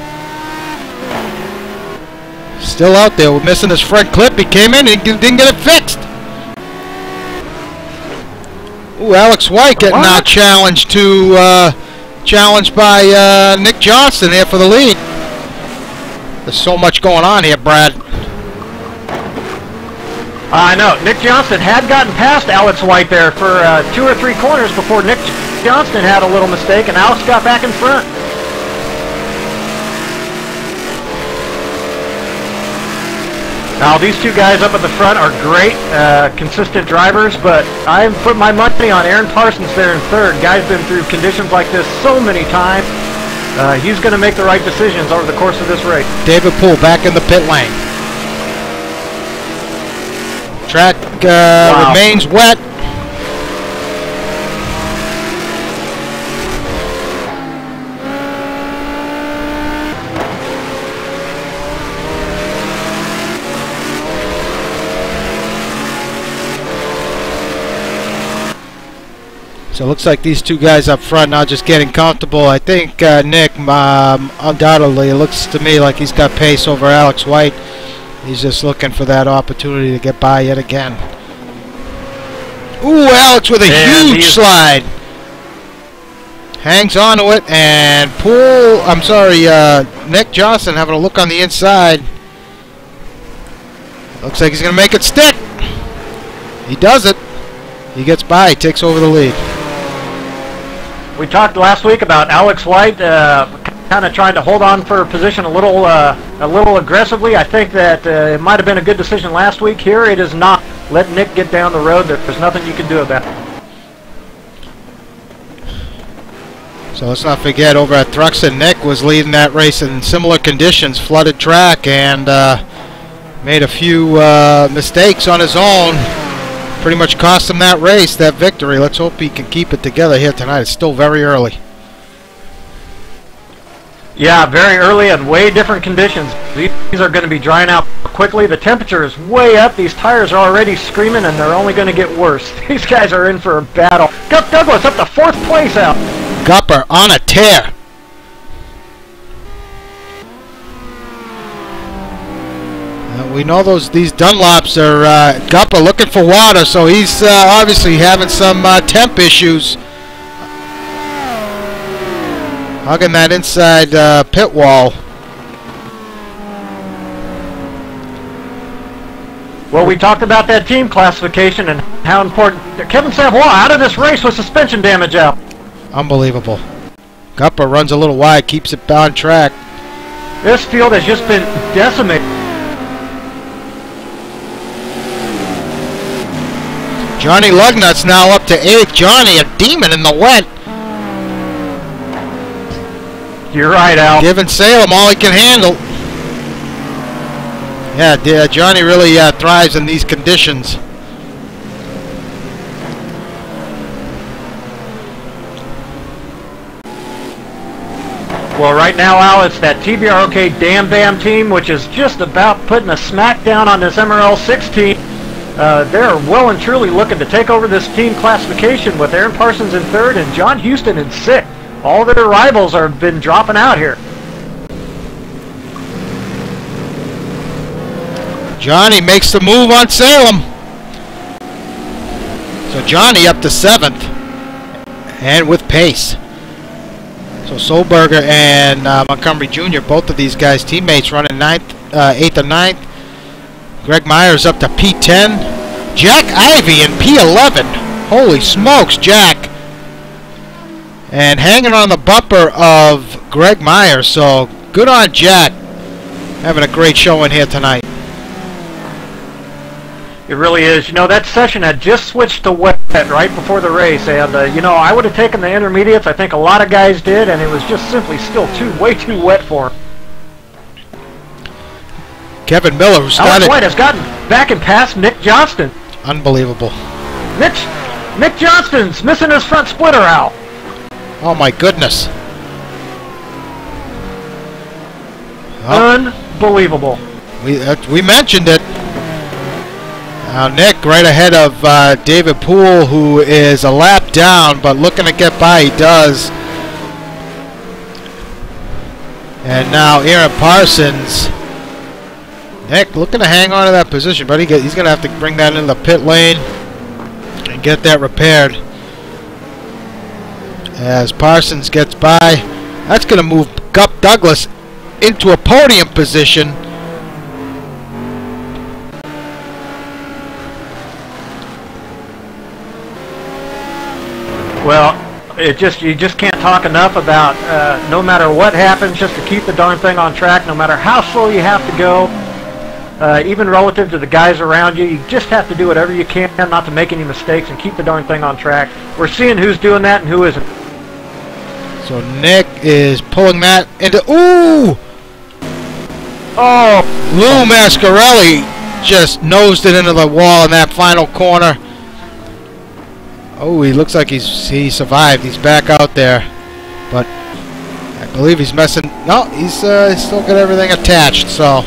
Still out there. We're missing his front clip. He came in and didn't get it fixed. Ooh, Alex White getting now challenged by Nick Johnson here for the lead. There's so much going on here, Brad. I know. Nick Johnson had gotten past Alex White there for 2 or 3 corners before Nick Johnson had a little mistake, and Alex got back in front. Now, these two guys up at the front are great, consistent drivers, but I've put my money on Aaron Parsons there in third. Guy's been through conditions like this so many times. He's going to make the right decisions over the course of this race. David Poole back in the pit lane. Track remains wet. So it looks like these two guys up front now just getting comfortable. I think Nick, undoubtedly, it looks to me like he's got pace over Alex White. He's just looking for that opportunity to get by yet again. Ooh, Alex with a huge slide. Hangs on to it, and Nick Johnson having a look on the inside. Looks like he's going to make it stick. He does it. He gets by, he takes over the lead. We talked last week about Alex White kind of trying to hold on for a position a little aggressively. I think that it might have been a good decision last week. Here it is not. Let Nick get down the road. There's nothing you can do about it. So let's not forget, over at Thruxton, Nick was leading that race in similar conditions, flooded track, and made a few mistakes on his own. Pretty much cost him that race, that victory. Let's hope he can keep it together here tonight. It's still very early. Yeah, very early and way different conditions. These are going to be drying out quickly. The temperature is way up. These tires are already screaming, and they're only going to get worse. These guys are in for a battle. Gup Douglas up to 4th place out. Gupper on a tear. We know these Dunlops are Gupper looking for water, so he's obviously having some temp issues. Hugging that inside pit wall. Well, we talked about that team classification and how important. Kevin Savoy out of this race with suspension damage out. Unbelievable. Gupper runs a little wide, keeps it on track. This field has just been decimated. Johnny Lugnut's now up to 8th. Johnny, a demon in the wet. You're right, Al. Giving Salem all he can handle. Yeah, Johnny really thrives in these conditions. Well, right now, Al, it's that TBROK Dam Bam team, which is just about putting a smack down on this MRL 16. They're well and truly looking to take over this team classification with Aaron Parsons in 3rd and John Houston in 6th. All their rivals have been dropping out here. Johnny makes the move on Salem. So Johnny up to 7th and with pace. So Solberger and Montgomery Jr., both of these guys teammates, running 8th and 9th. Greg Myers up to P10. Jack Ivey in P11. Holy smokes, Jack. And hanging on the bumper of Greg Myers. So good on Jack. Having a great showing here tonight. It really is. You know, that session had just switched to wet right before the race. And, you know, I would have taken the intermediates. I think a lot of guys did. And it was just simply still way too wet for him. Kevin Miller, who started... Alex White has gotten back and past Nick Johnston. Unbelievable. Nick Johnston's missing his front splitter out. Oh, my goodness. Unbelievable. We mentioned it. Now Nick right ahead of David Poole, who is a lap down, but looking to get by, he does. And now Aaron Parsons. Nick looking to hang on to that position, but he's going to have to bring that into the pit lane and get that repaired. As Parsons gets by, that's going to move Gup Douglas into a podium position. Well, you just can't talk enough about no matter what happens, just to keep the darn thing on track, no matter how slow you have to go. even relative to the guys around you. You just have to do whatever you can not to make any mistakes and keep the darn thing on track. We're seeing who's doing that and who isn't. So Nick is pulling that into... Ooh! Oh! Lou Mascarelli just nosed it into the wall in that final corner. Oh, he looks like he survived. He's back out there. But I believe he's messing... No, he's still got everything attached, so...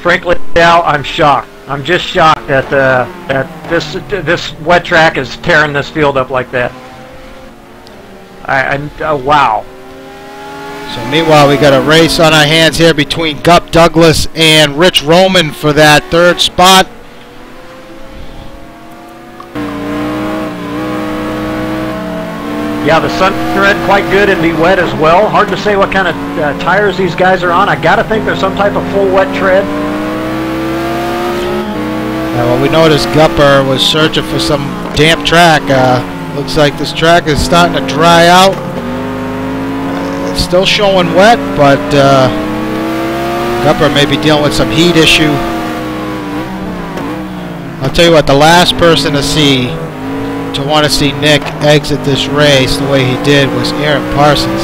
Frankly, Al, I'm shocked. I'm just shocked that this wet track is tearing this field up like that. Wow. So meanwhile, we got a race on our hands here between Gup Douglas and Rich Hromin for that third spot. Yeah, the sun read quite good and be wet as well. Hard to say what kind of tires these guys are on. I gotta think there's some type of full wet tread. Well, we noticed Gupper was searching for some damp track. Looks like this track is starting to dry out. It's still showing wet, but Gupper may be dealing with some heat issue. I'll tell you what, the last person to want to see Nick exit this race the way he did was Aaron Parsons.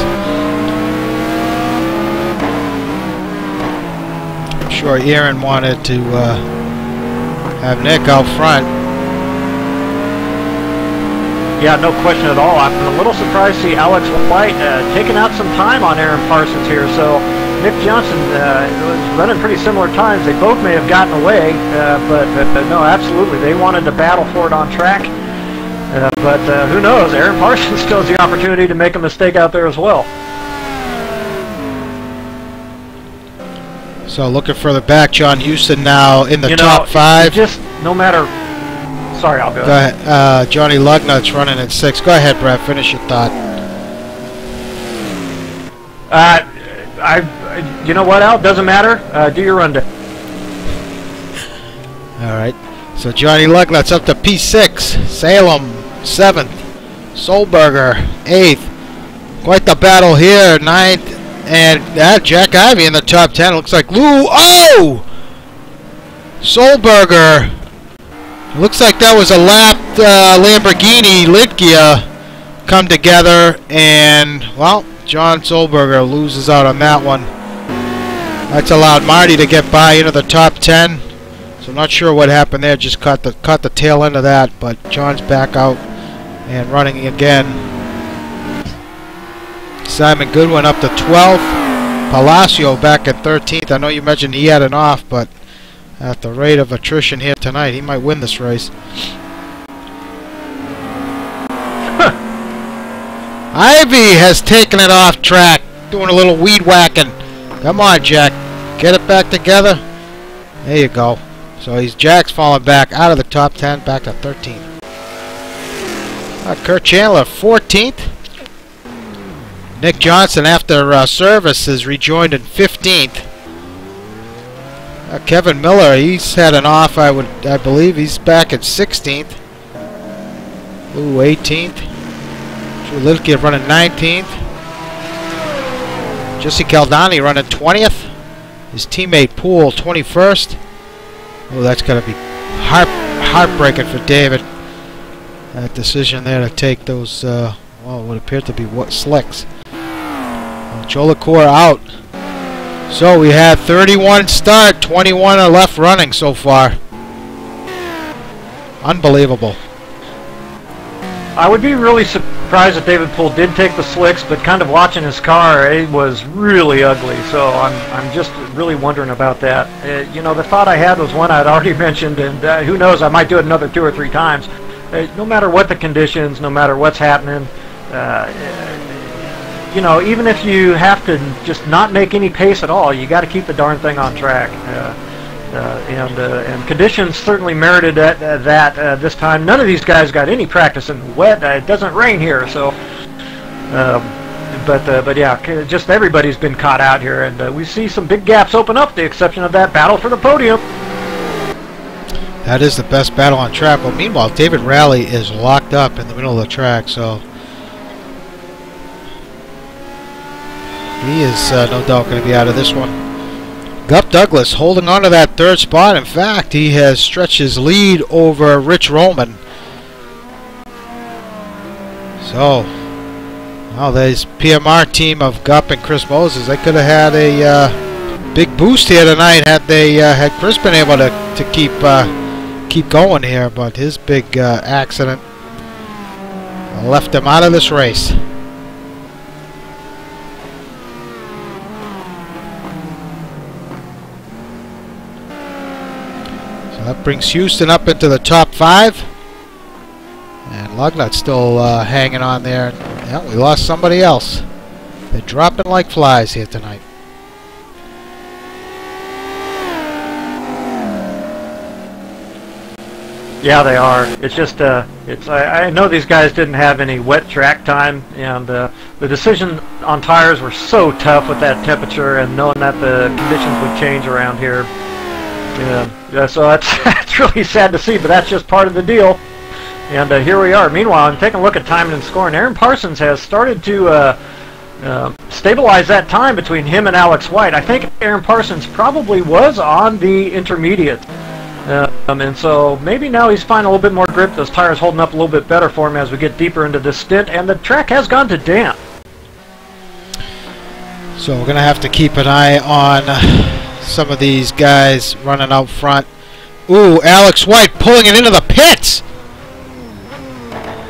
I'm sure Aaron wanted to have Nick out front. Yeah, no question at all. I'm a little surprised to see Alex White taking out some time on Aaron Parsons here. So Nick Johnson was running pretty similar times. They both may have gotten away, but no, absolutely. They wanted to battle for it on track. But who knows? Aaron Parsons still has the opportunity to make a mistake out there as well. So looking further back, John Houston now in the top 5. Just no matter. Sorry, I'll go. Go ahead. Johnny Lugnut's running at 6. Go ahead, Brett. Finish your thought. You know what, Al? Doesn't matter. Do your rundown. All right. So Johnny Lugnut's up to P6. Salem 7th. Solberger 8th. Quite the battle here. 9th. And Jack Ivey in the top 10. Looks like Lou. Oh! Solberger. Looks like that was a lapped Lamborghini Lidgia come together. And, well, John Solberger loses out on that one. That's allowed Marty to get by into the top 10. So I'm not sure what happened there. Just caught the tail end of that. But John's back out and running again. Simon Goodwin up to 12th. Palacio back at 13th. I know you mentioned he had an off, but at the rate of attrition here tonight, he might win this race. Ivy has taken it off track, doing a little weed whacking. Come on, Jack. Get it back together. There you go. So Jack's falling back out of the top 10, back to 13th. Kurt Chandler, 14th. Nick Johnson, after service, is rejoined in 15th. Kevin Miller, he's had an off. I believe he's back at 16th. Ooh, 18th. Drew Lidke running 19th. Jesse Caldani running 20th. His teammate Poole 21st. Oh, that's got to be heartbreaking for David. That decision there to take those, well, what appeared to be slicks. Jolicoeur out. So we had 31 start, 21 are left running so far. Unbelievable. I would be really surprised if David Poole did take the slicks, but kind of watching his car, it was really ugly. So I'm just really wondering about that. You know, the thought I had was one I'd already mentioned, and who knows, I might do it another 2 or 3 times. No matter what the conditions, no matter what's happening, you know, even if you have to just not make any pace at all, you got to keep the darn thing on track. And conditions certainly merited that this time. None of these guys got any practice in wet. It doesn't rain here, so. But yeah, just everybody's been caught out here, and we see some big gaps open up. The exception of that battle for the podium. That is the best battle on track. Well, meanwhile, David Rowley is locked up in the middle of the track, so. He is no doubt going to be out of this one. Gup Douglas holding on to that third spot. In fact, he has stretched his lead over Rich Hromin. So, well, this PMR team of Gup and Chris Moses, they could have had a big boost here tonight had they had Chris been able to keep going here, but his big accident left him out of this race. So that brings Houston up into the top 5. And Lugnut's still hanging on there. Yeah, we lost somebody else. They're dropping like flies here tonight. Yeah, they are. It's just, I know these guys didn't have any wet track time, and the decision on tires were so tough with that temperature and knowing that the conditions would change around here. Yeah, so that's really sad to see, but that's just part of the deal. And here we are. Meanwhile, I'm taking a look at timing and scoring. Aaron Parsons has started to stabilize that time between him and Alex White. I think Aaron Parsons probably was on the intermediate. And so maybe now he's finding a little bit more grip. Those tires holding up a little bit better for him as we get deeper into this stint. And the track has gone to damp. So we're going to have to keep an eye on some of these guys running out front. Ooh, Alex White pulling it into the pits.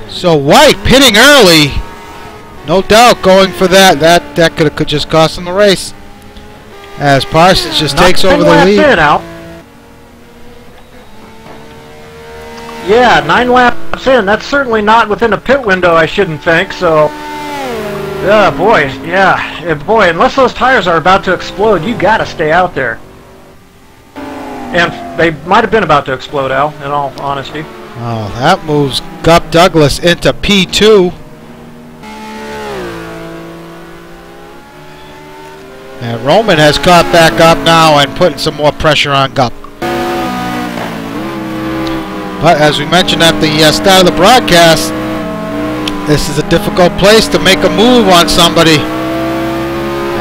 So White pitting early. No doubt going for that. That could just cost him the race. As Parsons just takes over the lead. Yeah, 9 laps in. That's certainly not within a pit window, I shouldn't think. So, boy, boy, unless those tires are about to explode, you got to stay out there. And they might have been about to explode, Al, in all honesty. Oh, that moves Gup Douglas into P2. And Hromin has caught back up now and putting some more pressure on Gup. But as we mentioned at the start of the broadcast, this is a difficult place to make a move on somebody.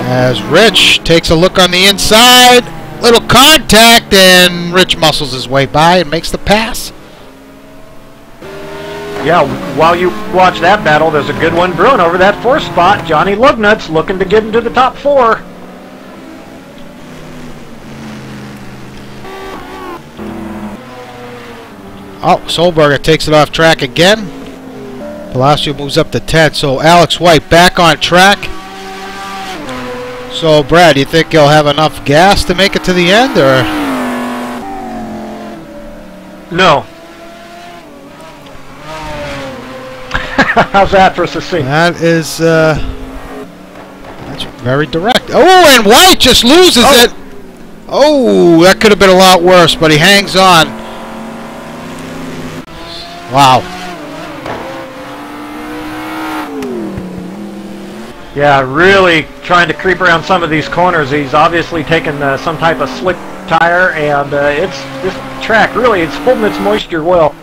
As Rich takes a look on the inside, little contact, and Rich muscles his way by and makes the pass. Yeah, while you watch that battle, there's a good one brewing over that 4th spot. Johnny Lugnut's looking to get into the top 4. Oh, Solberger takes it off track again. Palacio moves up to 10. So Alex White back on track. So Brad, do you think he'll have enough gas to make it to the end, or? No. How's that for succinct? That is that's very direct. Oh, and White just loses it. Oh, that could have been a lot worse, but he hangs on. Wow. Yeah, really trying to creep around some of these corners. He's obviously taken some type of slick tire, and this track really, it's holding its moisture well.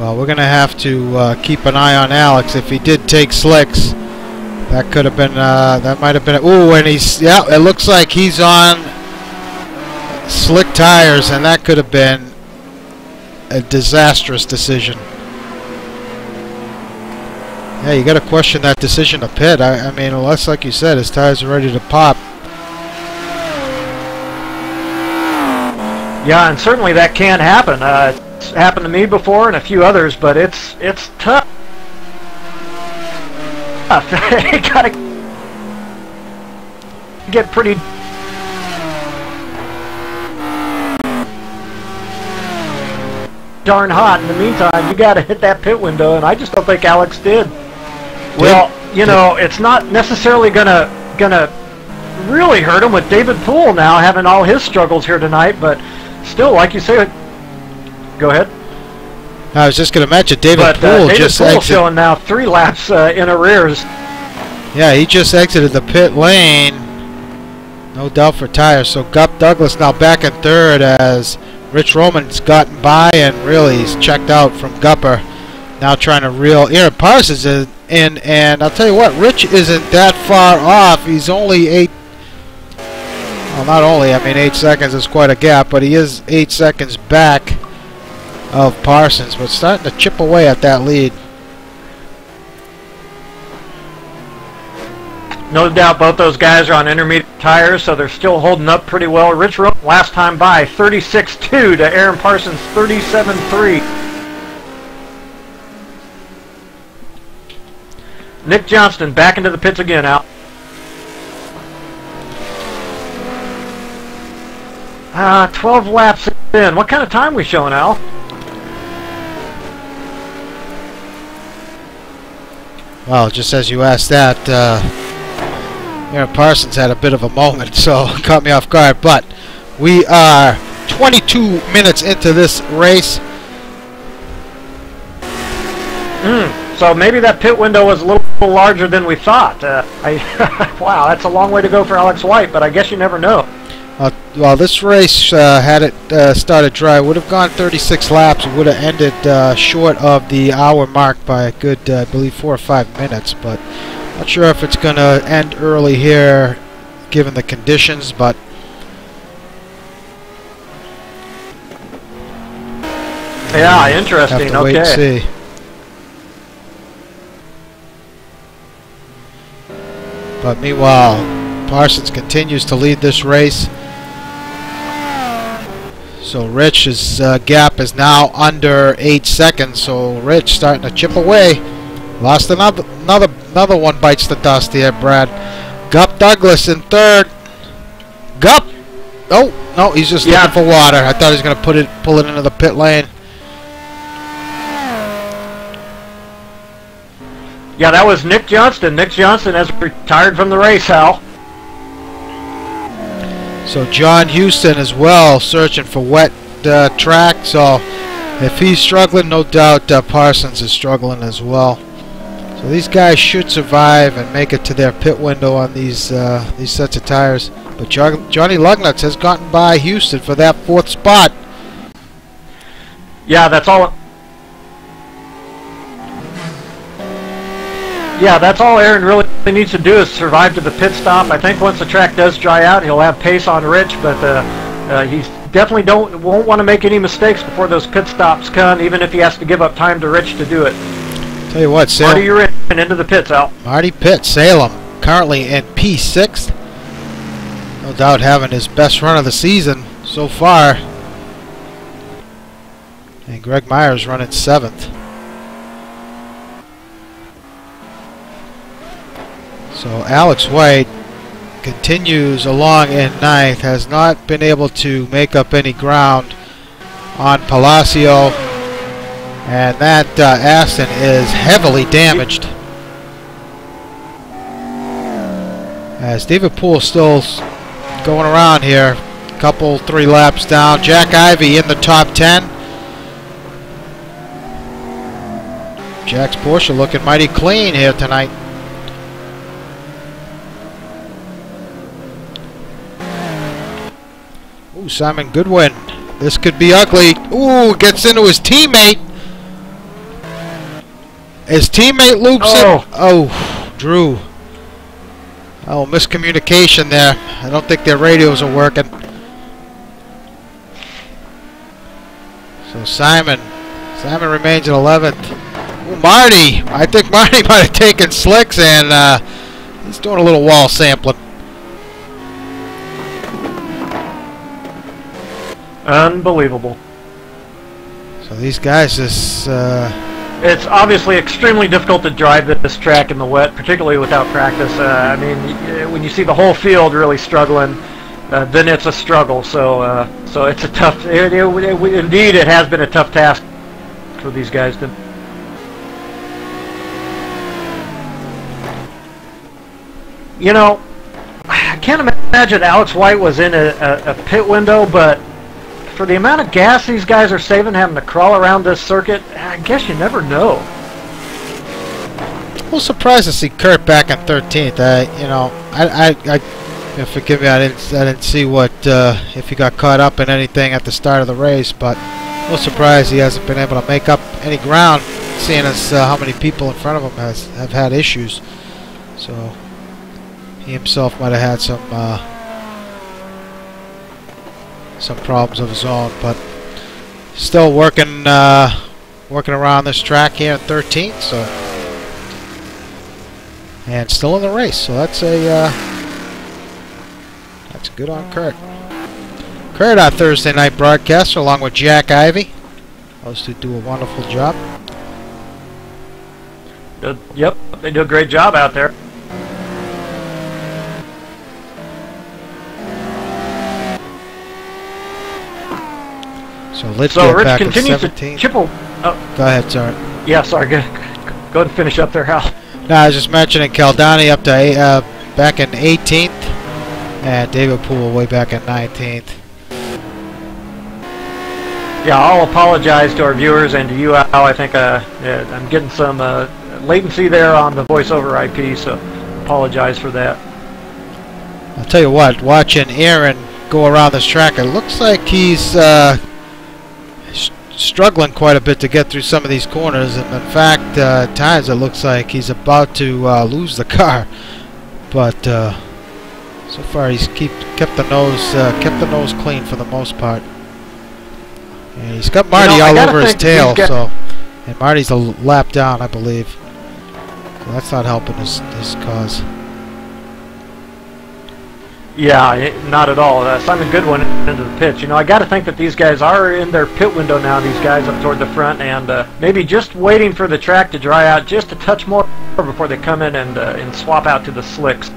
Well, we're going to have to keep an eye on Alex. If he did take slicks, that could have been, that might have been, ooh, and he's, yeah, it looks like he's on slick tires, and that could have been a disastrous decision. Yeah, you got to question that decision to pit. I mean, unless, like you said, his tires are ready to pop. Yeah, and certainly that can happen. It's happened to me before and a few others, but it's tough. You gotta get pretty darn hot. In the meantime, you gotta hit that pit window, and I just don't think Alex did. Well, you know, it's not necessarily gonna really hurt him with David Poole now having all his struggles here tonight, but still, like you say, go ahead. I was just going to mention David Poole just exited. Showing now 3 laps in arrears. Yeah, he just exited the pit lane. No doubt for tires. So Gup Douglas now back in 3rd as Rich Hromin's gotten by and really he's checked out from Gupper. Now trying to reel Aaron Parsons in, and I'll tell you what, Rich isn't that far off. He's only Well, not only, I mean, 8 seconds is quite a gap, but he is 8 seconds back of Parsons, but starting to chip away at that lead. No doubt both those guys are on intermediate tires, so they're still holding up pretty well. Rich Hromin last time by 36.2 to Aaron Parsons 37.3. Nick Johnston back into the pits again, Al. 12 laps in. What kind of time we showing, Al? Well, just as you asked that, Aaron Parsons had a bit of a moment, so it caught me off guard. But we are 22 minutes into this race. So maybe that pit window was a little larger than we thought. Wow, that's a long way to go for Alex White, but I guess you never know. Well, this race, had it started dry, would have gone 36 laps. It would have ended short of the hour mark by a good, I believe, 4 or 5 minutes. But not sure if it's going to end early here, given the conditions. But yeah, interesting. Have to wait and see. But meanwhile, Parsons continues to lead this race. So Rich's gap is now under 8 seconds. So Rich starting to chip away. Lost another one, bites the dust here, Brad. Gup Douglas in third. Gup! Oh, no, he's just looking for water. I thought he was going to pull it into the pit lane. Yeah, that was Nick Johnston. Nick Johnston has retired from the race, Hal. So John Houston as well, searching for wet track. So if he's struggling, no doubt Parsons is struggling as well. So these guys should survive and make it to their pit window on these sets of tires. But Johnny Lugnutz has gotten by Houston for that 4th spot. Yeah, that's all. Yeah, that's all Aaron really needs to do is survive to the pit stop. I think once the track does dry out, he'll have pace on Rich, but he's definitely won't want to make any mistakes before those pit stops come, even if he has to give up time to Rich to do it. Tell you what, Salem. Marty, you're in into the pits, Al. Marty Pitt, Salem, currently in P6th. No doubt having his best run of the season so far. And Greg Myers running 7th. So Alex White continues along in 9th, has not been able to make up any ground on Palacio, and that Aston is heavily damaged. As David Poole still going around here, couple 3 laps down. Jack Ivey in the top 10. Jack's Porsche looking mighty clean here tonight. Ooh, Simon Goodwin. This could be ugly. Ooh, gets into his teammate. His teammate loops it. Oh, Drew. Oh, miscommunication there. I don't think their radios are working. So Simon remains at 11th. Ooh, Marty. I think Marty might have taken slicks and he's doing a little wall sampling. Unbelievable. So these guys is... It's obviously extremely difficult to drive this track in the wet, particularly without practice. I mean, when you see the whole field really struggling, then it's a struggle. So it's a tough... indeed, it has been a tough task for these guys to... You know, I can't imagine Alex White was in a pit window, but for the amount of gas these guys are saving having to crawl around this circuit, I guess you never know. A little surprised to see Kurt back in 13th. You know, forgive me, I didn't see what if he got caught up in anything at the start of the race, but a little surprised he hasn't been able to make up any ground, seeing as how many people in front of him have had issues. So he himself might have had some some problems of his own, but still working working around this track here in 13th, so, and still in the race, so that's good on Kurt. Kurt, our Thursday night broadcaster, along with Jack Ivy. Those two do a wonderful job. Yep, they do a great job out there. So let's get Rich back continues to to 17th. chip. Oh, Go ahead, sorry. yeah, sorry. Go ahead and finish up there, Hal. No, I was just mentioning Caldani up to back in 18th, and David Poole way back in 19th. Yeah, I'll apologize to our viewers and to you, Al. I think I'm getting some latency there on the voiceover IP, so apologize for that. I'll tell you what, watching Aaron go around this track, it looks like he's struggling quite a bit to get through some of these corners, and in fact, at times it looks like he's about to lose the car. But so far, he's kept the nose clean for the most part. And he's got Marty all over his tail, so, and Marty's a lap down, I believe. So that's not helping his cause. Yeah, not at all. Simon Goodwin into the pits. You know, I got to think that these guys are in their pit window now, these guys up toward the front, and maybe just waiting for the track to dry out just a touch more before they come in and swap out to the slicks.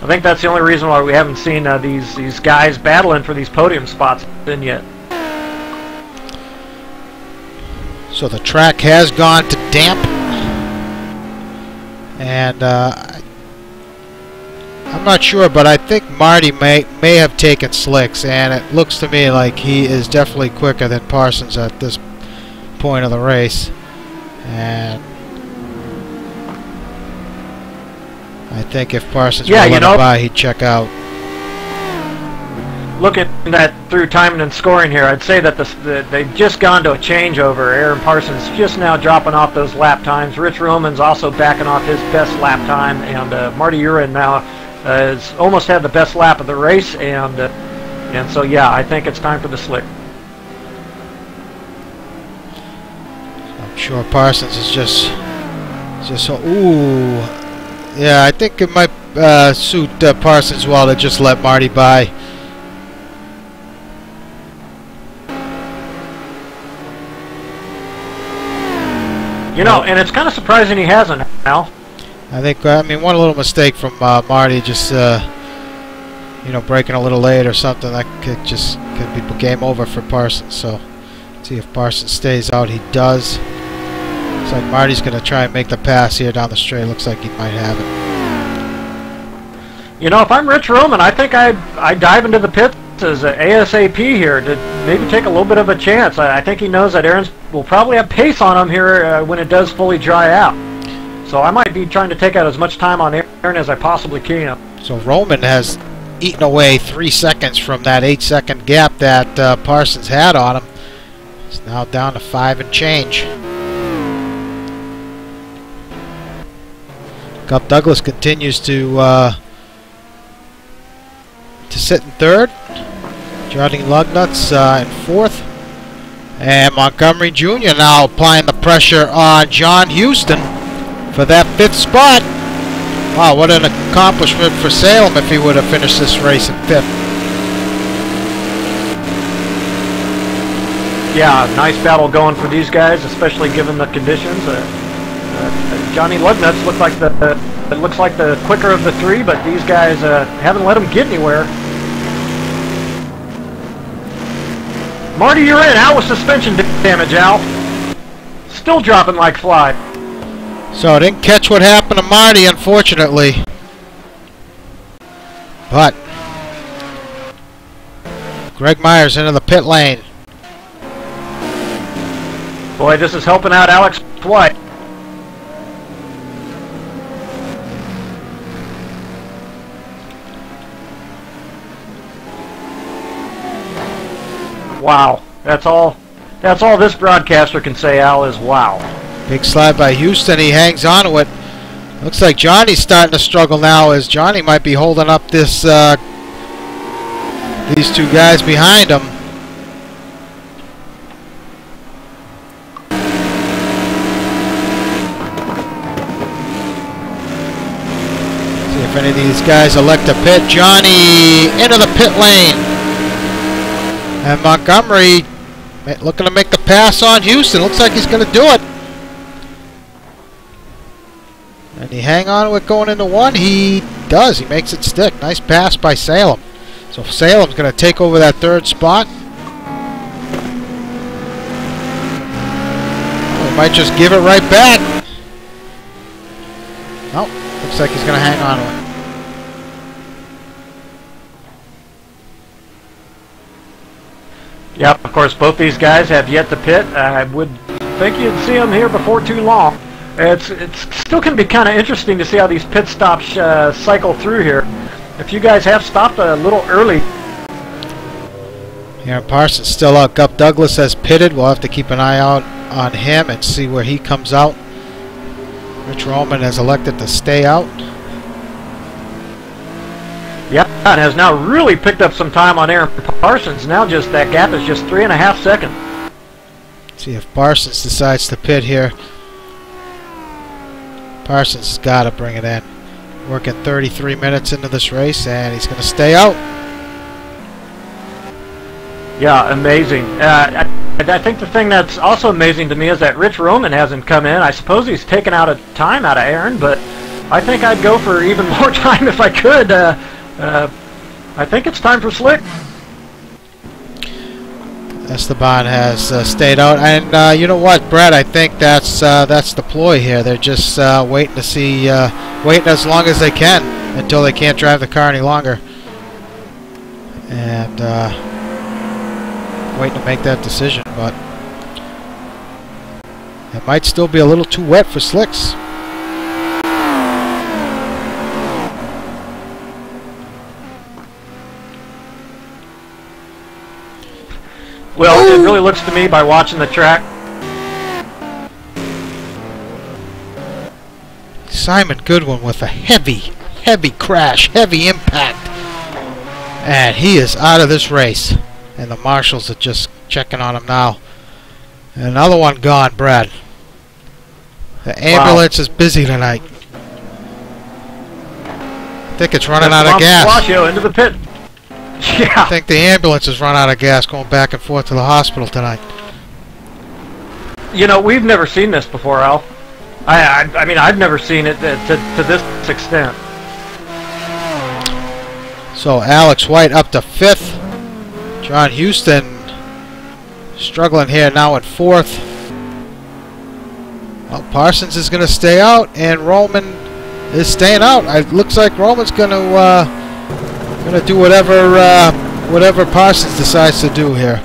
I think that's the only reason why we haven't seen these guys battling for these podium spots in yet. So the track has gone to damp, and I'm not sure, but I think Marty may have taken slicks, and it looks to me like he is definitely quicker than Parsons at this point of the race. And I think if Parsons were let him by, he'd check out. Looking at through timing and scoring here, I'd say that they've just gone to a changeover. Aaron Parsons just now dropping off those lap times. Rich Hromin's also backing off his best lap time, and Marty Urin now has almost had the best lap of the race, and so yeah, I think it's time for the slick. I'm sure Parsons is just so, ooh, yeah, I think it might suit Parsons well to just let Marty by. You know, and it's kind of surprising he hasn't, Al. I think, I mean, one little mistake from Marty, just, you know, breaking a little late or something, that could be game over for Parsons. So, see if Parsons stays out. He does. Looks like Marty's going to try and make the pass here down the straight. Looks like he might have it. You know, if I'm Rich Hromin, I think I'd dive into the pits as ASAP here to maybe take a little bit of a chance. I think he knows that Aaron will probably have pace on him here when it does fully dry out. So I might be trying to take out as much time on Aaron as I possibly can. So Hromin has eaten away 3 seconds from that 8-second gap that Parsons had on him. It's now down to 5 and change. Gup Douglas continues to sit in third. Johnny Lugnut's in fourth. And Montgomery Jr. now applying the pressure on John Houston for that 5th spot. Wow, what an accomplishment for Salem if he would have finished this race in 5th. Yeah, nice battle going for these guys, especially given the conditions. Johnny Lugnut's looks like the quicker of the three, but these guys haven't let him get anywhere. Marty, you're in. Out with suspension damage, Al. Still dropping like fly. So I didn't catch what happened to Marty, unfortunately. But Greg Myers into the pit lane. Boy, this is helping out Alex White. Wow, that's all this broadcaster can say, Al, is wow. Big slide by Houston. He hangs on to it. Looks like Johnny's starting to struggle now, as Johnny might be holding up this these two guys behind him. See if any of these guys elect to pit. Johnny into the pit lane. And Montgomery looking to make the pass on Houston. Looks like he's going to do it. And he hang on to it going into one. He does. He makes it stick. Nice pass by Salem. So Salem's going to take over that third spot. Oh, he might just give it right back. Oh, looks like he's going to hang on to it. Yep, of course, both these guys have yet to pit. I would think you'd see them here before too long. It's still can be kind of interesting to see how these pit stops cycle through here. If you guys have stopped a little early. Aaron Parsons still out. Gup Douglas has pitted. We'll have to keep an eye out on him and see where he comes out. Rich Hromin has elected to stay out. Yep, and has now really picked up some time on Aaron Parsons. Now just that gap is just 3.5 seconds. See if Parsons decides to pit here. Parsons has got to bring it in. Working 33 minutes into this race, and he's going to stay out. Yeah, amazing. I think the thing that's also amazing to me is that Rich Hromin hasn't come in. I suppose he's taken out a time out of Aaron, but I think I'd go for even more time if I could. I think it's time for Slick. Esteban has stayed out, and you know what, Brett? I think that's the ploy here. They're just waiting to see, waiting as long as they can until they can't drive the car any longer, and waiting to make that decision. But it might still be a little too wet for Slicks. Well, it really looks to me by watching the track. Simon Goodwin with a heavy crash, heavy impact. And he is out of this race. And the marshals are just checking on him now. And another one gone, Brad. The ambulance is busy tonight. I think it's running out of gas. Palacio into the pit. Yeah. I think the ambulance has run out of gas going back and forth to the hospital tonight. You know, we've never seen this before, Al. I mean, I've never seen it to this extent. So Alex White up to 5th. John Houston struggling here now in 4th. Well, Parsons is going to stay out, and Hromin is staying out. It looks like Roman's going to do whatever Parsons decides to do here.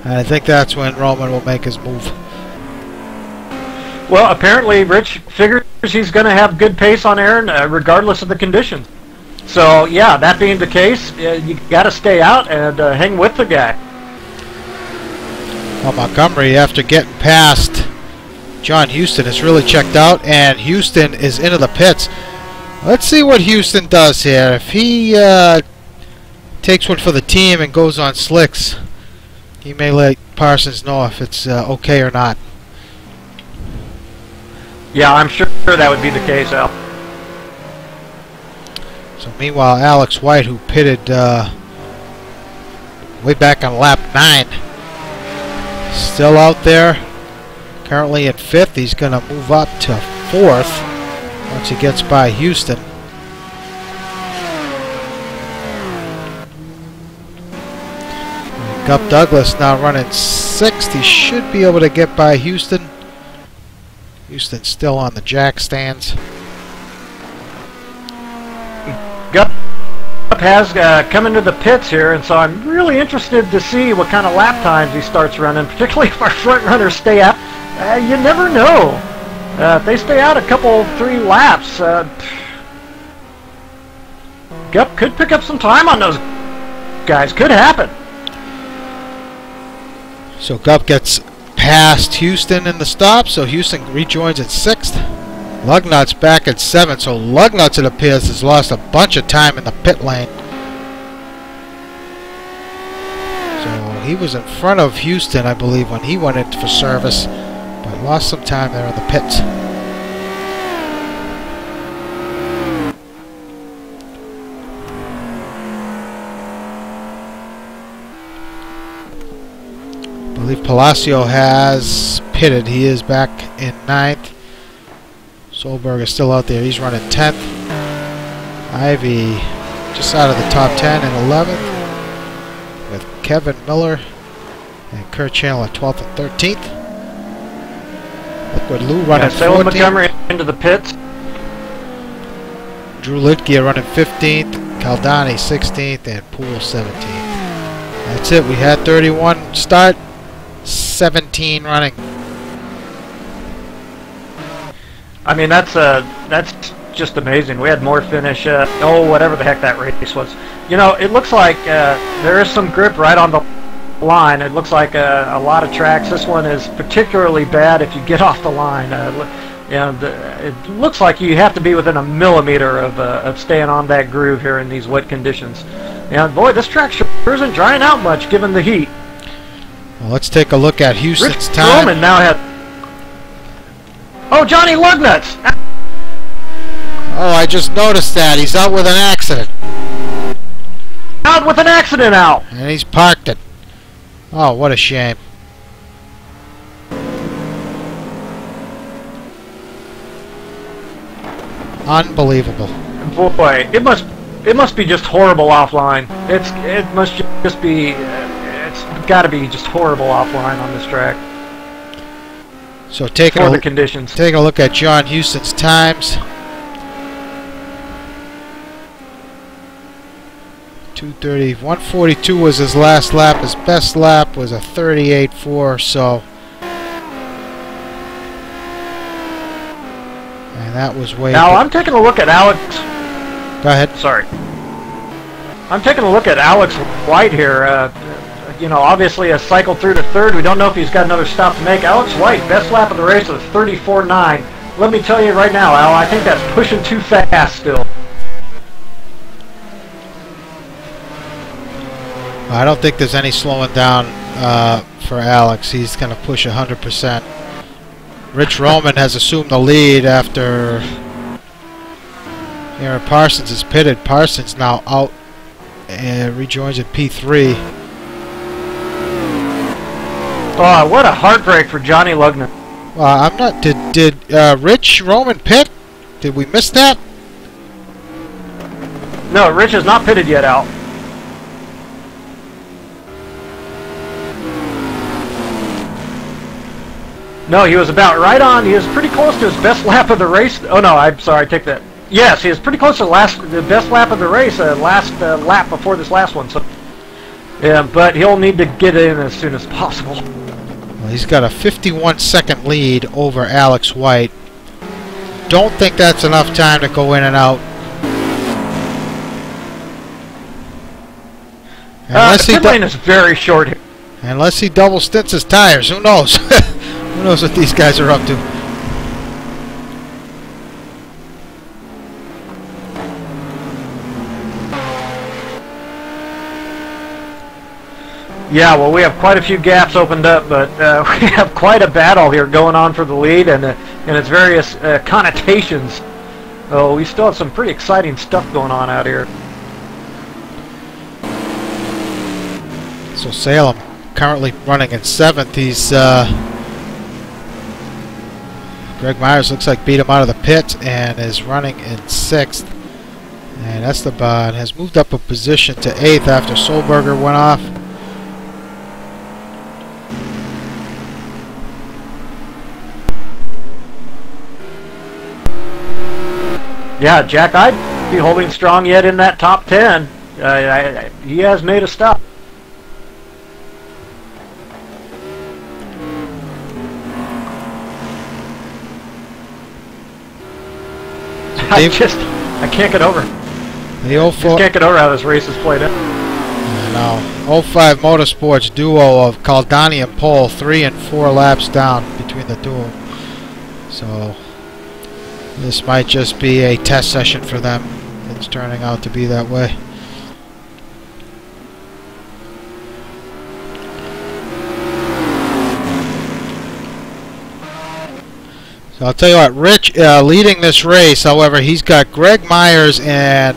And I think that's when Hromin will make his move. Well, apparently Rich figures he's going to have good pace on Aaron regardless of the conditions. So, yeah, that being the case, you got to stay out and hang with the guy. Well, Montgomery, after getting past John Houston, is really checked out, and Houston is into the pits. Let's see what Houston does here. If he takes one for the team and goes on slicks, he may let Parsons know if it's okay or not. Yeah, I'm sure that would be the case, Al. So meanwhile, Alex White, who pitted way back on lap 9, still out there. Currently in 5th. He's going to move up to 4th once he gets by Houston. Gup Douglas now running 6th. He should be able to get by Houston. Houston's still on the jack stands. Gup has come into the pits here, and so I'm really interested to see what kind of lap times he starts running, particularly if our front runners stay out. You never know. If they stay out a couple, 3 laps, Gup could pick up some time on those guys. Could happen. So Gup gets past Houston in the stop, so Houston rejoins at 6th. Lugnut's back at 7th, so Lugnut's, it appears, has lost a bunch of time in the pit lane. He was in front of Houston, I believe, when he went in for service, but lost some time there in the pits. I believe Palacio has pitted. He is back in 9th. Solberg is still out there. He's running 10th. Ivy just out of the top 10 in 11th. With Kevin Miller and Kurt Chandler 12th and 13th. Liquid Lou running 14th. Montgomery into the pits. Drew Litgia running 15th. Caldani 16th and Poole 17th. That's it. We had 31 start. 17 running. I mean, that's just amazing. We had more finish. Whatever the heck that race was. You know, it looks like there is some grip right on the line. It looks like a lot of tracks. This one is particularly bad if you get off the line. It looks like you have to be within a millimeter of staying on that groove here in these wet conditions. And boy, this track sure isn't drying out much given the heat. Well, let's take a look at Houston's time. Hromin now had. Oh, Johnny Lugnuts! Oh, I just noticed that. He's out with an accident. Out with an accident out! And he's parked it. Oh, what a shame. Unbelievable. Boy, it must be just horrible offline. It must just be. It's got to be just horrible offline on this track. So taking a look at John Houston's times. 2:30, 1:42 was his last lap. His best lap was a 38.4. So, and that was way. Now I'm taking a look at Alex. Go ahead. Sorry. I'm taking a look at Alex White here. You know, obviously a cycle through to third. We don't know if he's got another stop to make. Alex White, best lap of the race of 34.9. Let me tell you right now, Al, I think that's pushing too fast still. I don't think there's any slowing down for Alex. He's going to push 100%. Rich Hromin has assumed the lead after Aaron Parsons is pitted. Parsons now out and rejoins at P3. Oh, what a heartbreak for Johnny Lugner. Well, I'm not. Did Rich Hromin pit? Did we miss that? No, Rich is not pitted yet, Al. No, he was about right on. He was pretty close to his best lap of the race. Oh no, I'm sorry. I take that. Yes, he was pretty close to the best lap of the race. Last lap before this last one. So, yeah, but he'll need to get in as soon as possible. Well, he's got a 51-second lead over Alex White. Don't think that's enough time to go in and out. Pit lane is very short here. Unless he double stints his tires, who knows? Who knows what these guys are up to? Yeah, well, we have quite a few gaps opened up, but we have quite a battle here going on for the lead and its various connotations. Oh, we still have some pretty exciting stuff going on out here. So Salem currently running in 7th. He's Greg Myers looks like beat him out of the pit and is running in 6th. And Esteban has moved up a position to 8th after Solberger went off. Yeah, Jack, I'd be holding strong yet in that top 10. He has made a stop. I can't get over. The 04 can't get over how this race is played out. I know. 05 Motorsports duo of Caldani and Pole, 3 and 4 laps down between the two of them. So this might just be a test session for them. It's turning out to be that way. So I'll tell you what, Rich leading this race. However, he's got Greg Myers and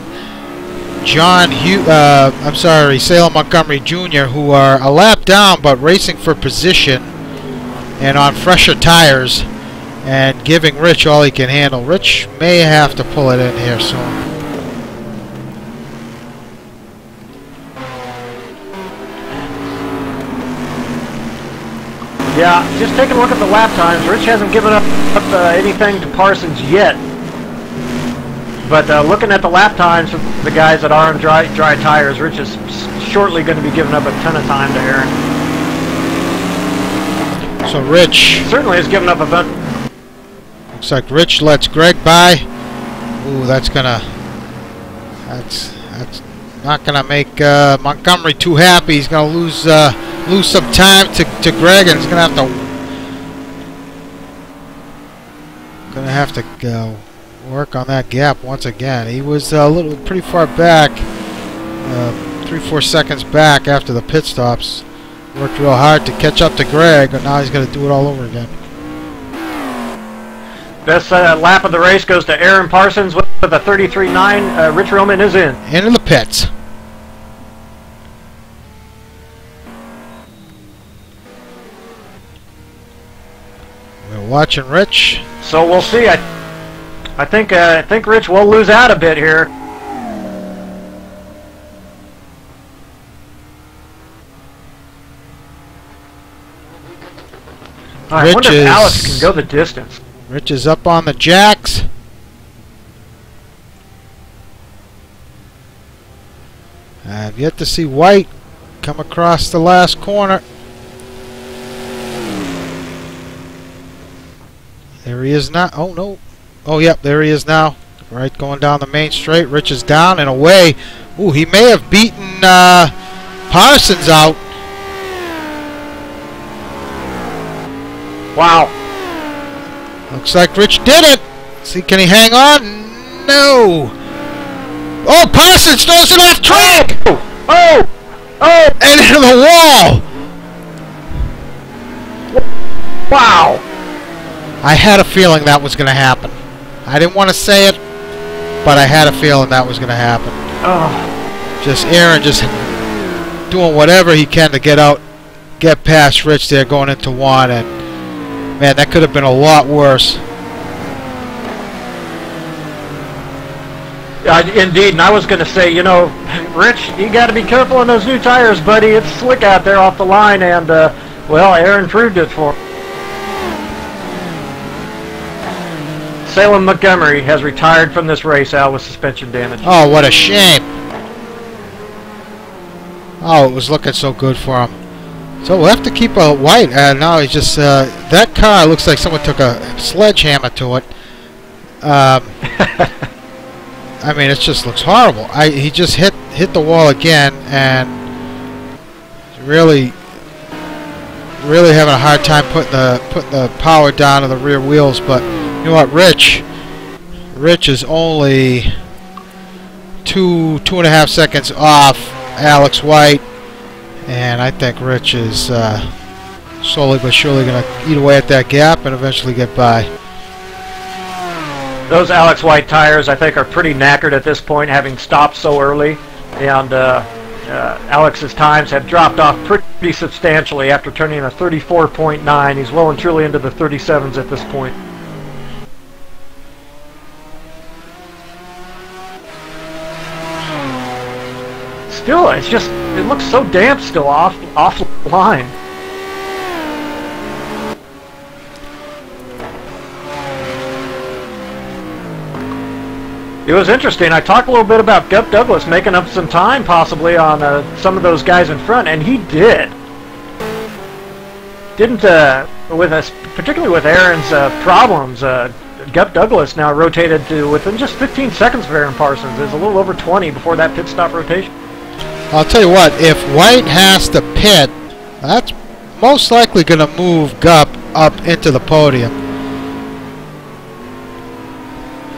Salem Montgomery Jr., who are a lap down but racing for position and on fresher tires and giving Rich all he can handle. Rich may have to pull it in here soon. Yeah, just taking a look at the lap times. Rich hasn't given up anything to Parsons yet. But looking at the lap times of the guys that are on dry tires, Rich is shortly going to be giving up a ton of time to Aaron. So Rich certainly has given up a bunch. Looks like Rich lets Greg by. Ooh, that's not gonna make Montgomery too happy. He's gonna lose some time to Greg, and he's gonna have to go work on that gap once again. He was pretty far back, 3-4 seconds back after the pit stops. Worked real hard to catch up to Greg, but now he's gonna do it all over again. Best lap of the race goes to Aaron Parsons with a 33.9. Rich Hromin is in. Into the pits. We're watching Rich. So we'll see. I think Rich will lose out a bit here. I wonder if Alex can go the distance. Rich is up on the jacks. I've yet to see White come across the last corner. There he is now. Oh, no. Oh, yep, there he is now. Right, going down the main straight. Rich is down and away. Ooh, he may have beaten Parsons out. Wow. Looks like Rich did it. See, can he hang on? No. Oh, Parsons throws it off track. Oh! And into the wall. Wow. I had a feeling that was going to happen. I didn't want to say it, but I had a feeling that was going to happen. Oh. Just Aaron just doing whatever he can to get past Rich there going into one, and man, that could have been a lot worse. Indeed, and I was going to say, you know, Rich, you got to be careful on those new tires, buddy. It's slick out there off the line, and well, Aaron proved it for him. Salem Montgomery has retired from this race out with suspension damage. Oh, what a shame. Oh, it was looking so good for him. So we'll have to keep a White. Now he's just that car looks like someone took a sledgehammer to it. I mean, it just looks horrible. He just hit the wall again, and really having a hard time putting the power down to the rear wheels. But you know what, Rich is only 2.5 seconds off Alex White. And I think Rich is slowly but surely going to eat away at that gap and eventually get by. Those Alex White tires, I think, are pretty knackered at this point, having stopped so early. And Alex's times have dropped off pretty substantially after turning in a 34.9. He's well and truly into the 37s at this point. Still, it looks so damp still off line. It was interesting. I talked a little bit about Gup Douglas making up some time possibly on some of those guys in front, and he did. Didn't particularly with Aaron's problems. Gup Douglas now rotated to within just 15 seconds of Aaron Parsons. There's a little over 20 before that pit stop rotation. I'll tell you what, if White has to pit, that's most likely going to move Gup up into the podium.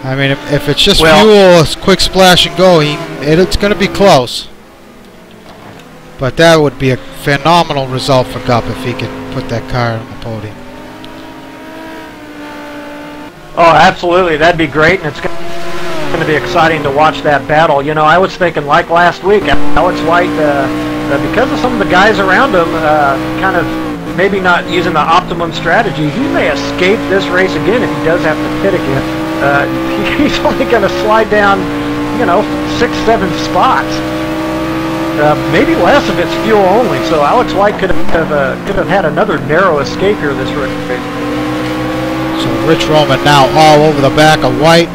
I mean, if it's just fuel, quick splash and go, it's going to be close. But that would be a phenomenal result for Gup if he could put that car on the podium. Oh, absolutely. That'd be great, and it's going to be exciting to watch that battle. You know, I was thinking, like last week, Alex White, because of some of the guys around him, kind of maybe not using the optimum strategy, he may escape this race again if he does have to pit again. He's only going to slide down, you know, 6-7 spots. Maybe less if it's fuel only. So Alex White could have had another narrow escape here this race. So Rich Hromin now all over the back of White.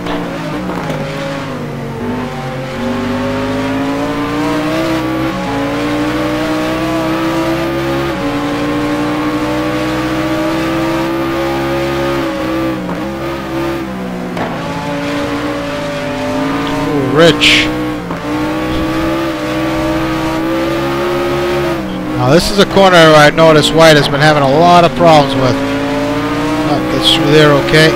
Ooh, Rich. Now this is a corner I noticed White has been having a lot of problems with. Gets through there okay.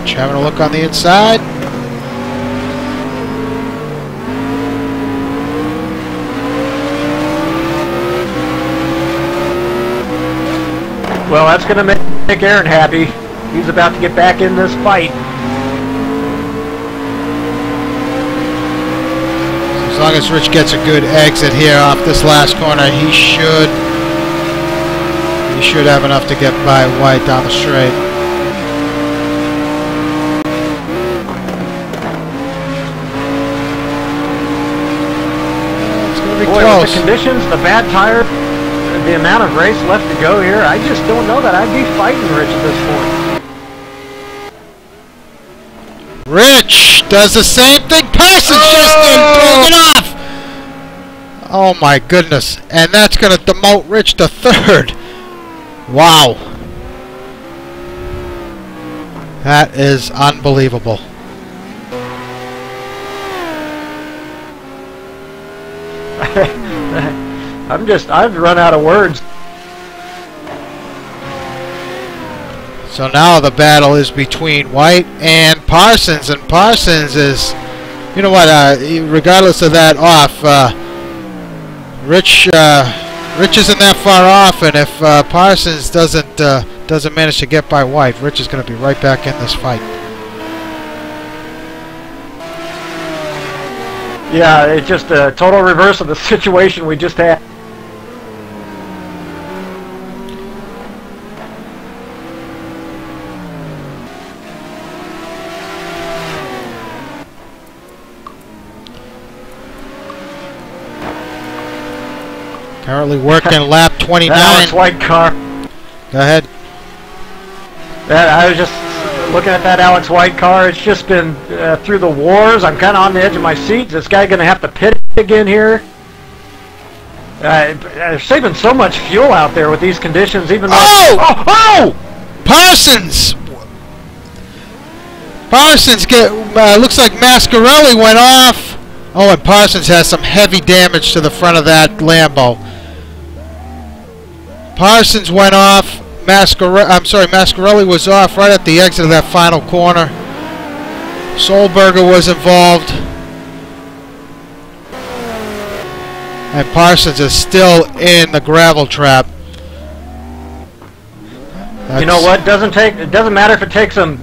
Rich having a look on the inside. Well, that's going to make Aaron happy. He's about to get back in this fight. As long as Rich gets a good exit here off this last corner, he should have enough to get by White down the straight. It's going to be close. With the conditions, the bad tire, the amount of race left to go here, I just don't know that I'd be fighting Rich at this point. Rich does the same thing. Parsons just throws it off. Oh my goodness. And that's going to demote Rich to third. Wow. That is unbelievable. I've run out of words. So now the battle is between White and Parsons is, you know what, regardless of that off, Rich isn't that far off, and if Parsons doesn't manage to get by White, Rich is going to be right back in this fight. Yeah, it's just a total reverse of the situation we just had. Currently working lap 29. Alex White car. Go ahead. I was just looking at that Alex White car. It's just been through the wars. I'm kind of on the edge of my seat. Is this guy going to have to pit again here? They're saving so much fuel out there with these conditions, even though... Oh! Parsons! Looks like Mascarelli went off. Oh, and Parsons has some heavy damage to the front of that Lambo. Parsons went off. Mascarelli was off right at the exit of that final corner. Solberger was involved. And Parsons is still in the gravel trap. You know what? It doesn't matter if it takes him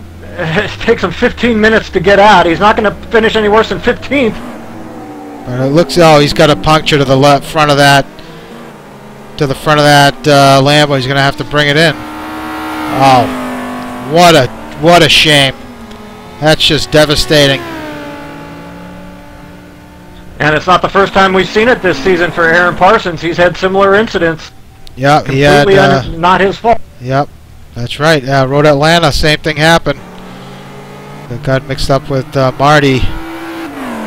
15 minutes to get out. He's not going to finish any worse than 15th. But it looks, oh, he's got a puncture to the front of that Lambo. He's going to have to bring it in. Oh, what a shame. That's just devastating. And it's not the first time we've seen it this season for Aaron Parsons. He's had similar incidents. Yep, he had. Not his fault. Yep, that's right. Road Atlanta, same thing happened. They got mixed up with Marty.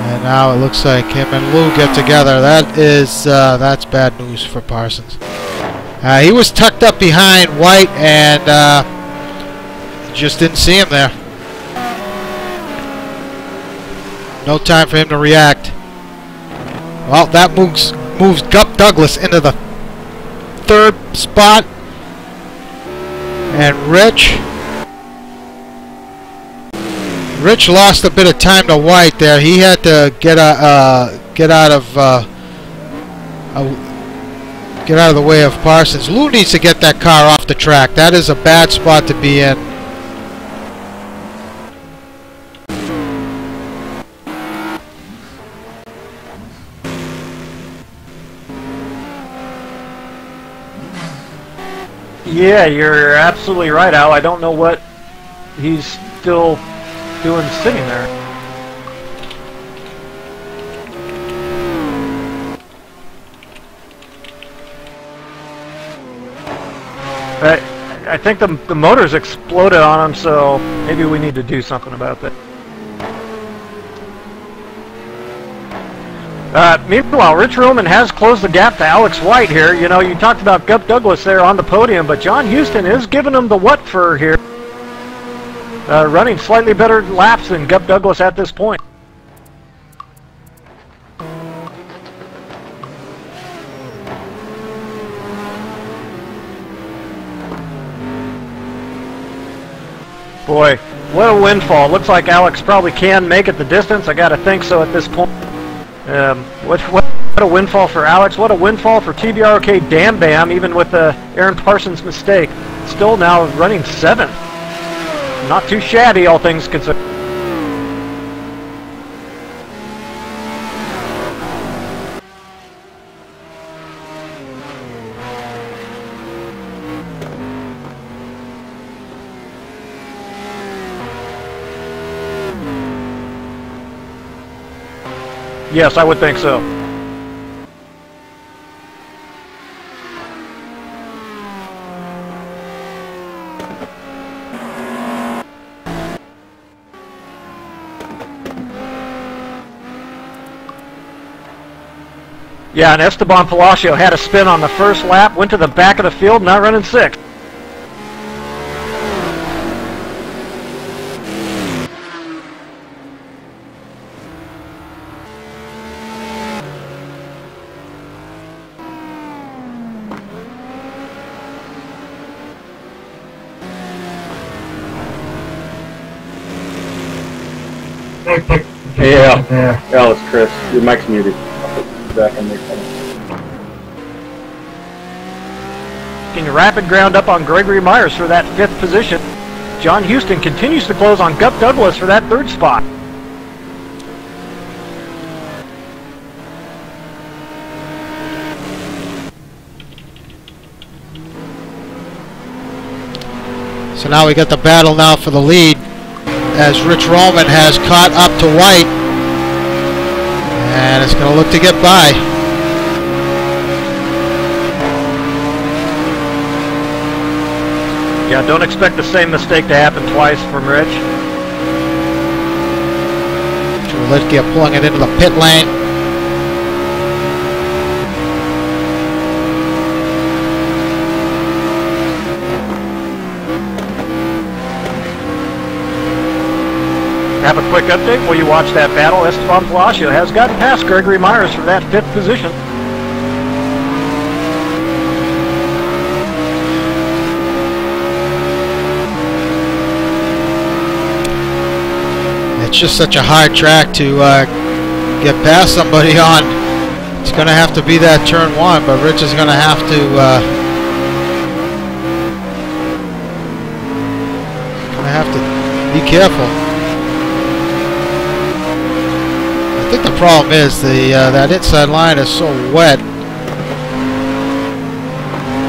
And now it looks like him and Lou get together. That's bad news for Parsons. He was tucked up behind White and just didn't see him there. No time for him to react. Well, that moves Gup Douglas into the third spot. And Rich Rich lost a bit of time to White there. He had to get out of the way of Parsons. Lou needs to get that car off the track. That is a bad spot to be in. Yeah, you're absolutely right, Al. I don't know what he's still doing sitting there. I think the motor's exploded on him, so maybe we need to do something about that. Meanwhile, Rich Hromin has closed the gap to Alex White here. You know, you talked about Gup Douglas there on the podium, but John Houston is giving him the what for here. Running slightly better laps than Gup Douglas at this point. Boy, what a windfall. Looks like Alex probably can make it the distance. I gotta think so at this point. What a windfall for Alex. What a windfall for TBROK Dam Bam, even with Aaron Parsons' mistake. Still now running 7th. Not too shabby, all things considered. Yes, I would think so. Yeah, and Esteban Palacio had a spin on the first lap, went to the back of the field, now running 6th. Yeah, it's Chris. Your mic's muted. Back in there. Taking rapid ground up on Gregory Myers for that 5th position. John Houston continues to close on Gup Douglas for that 3rd spot. So now we got the battle now for the lead as Rich Hromin has caught up to White, and it's going to look to get by. Yeah, don't expect the same mistake to happen twice from Rich. Trulitkia pulling it into the pit lane. Have a quick update while you watch that battle. Esteban Palacio has gotten past Gregory Myers for that 5th position. It's just such a hard track to get past somebody on. It's going to have to be that turn 1, but Rich is going to have to be careful. I think the problem is that inside line is so wet.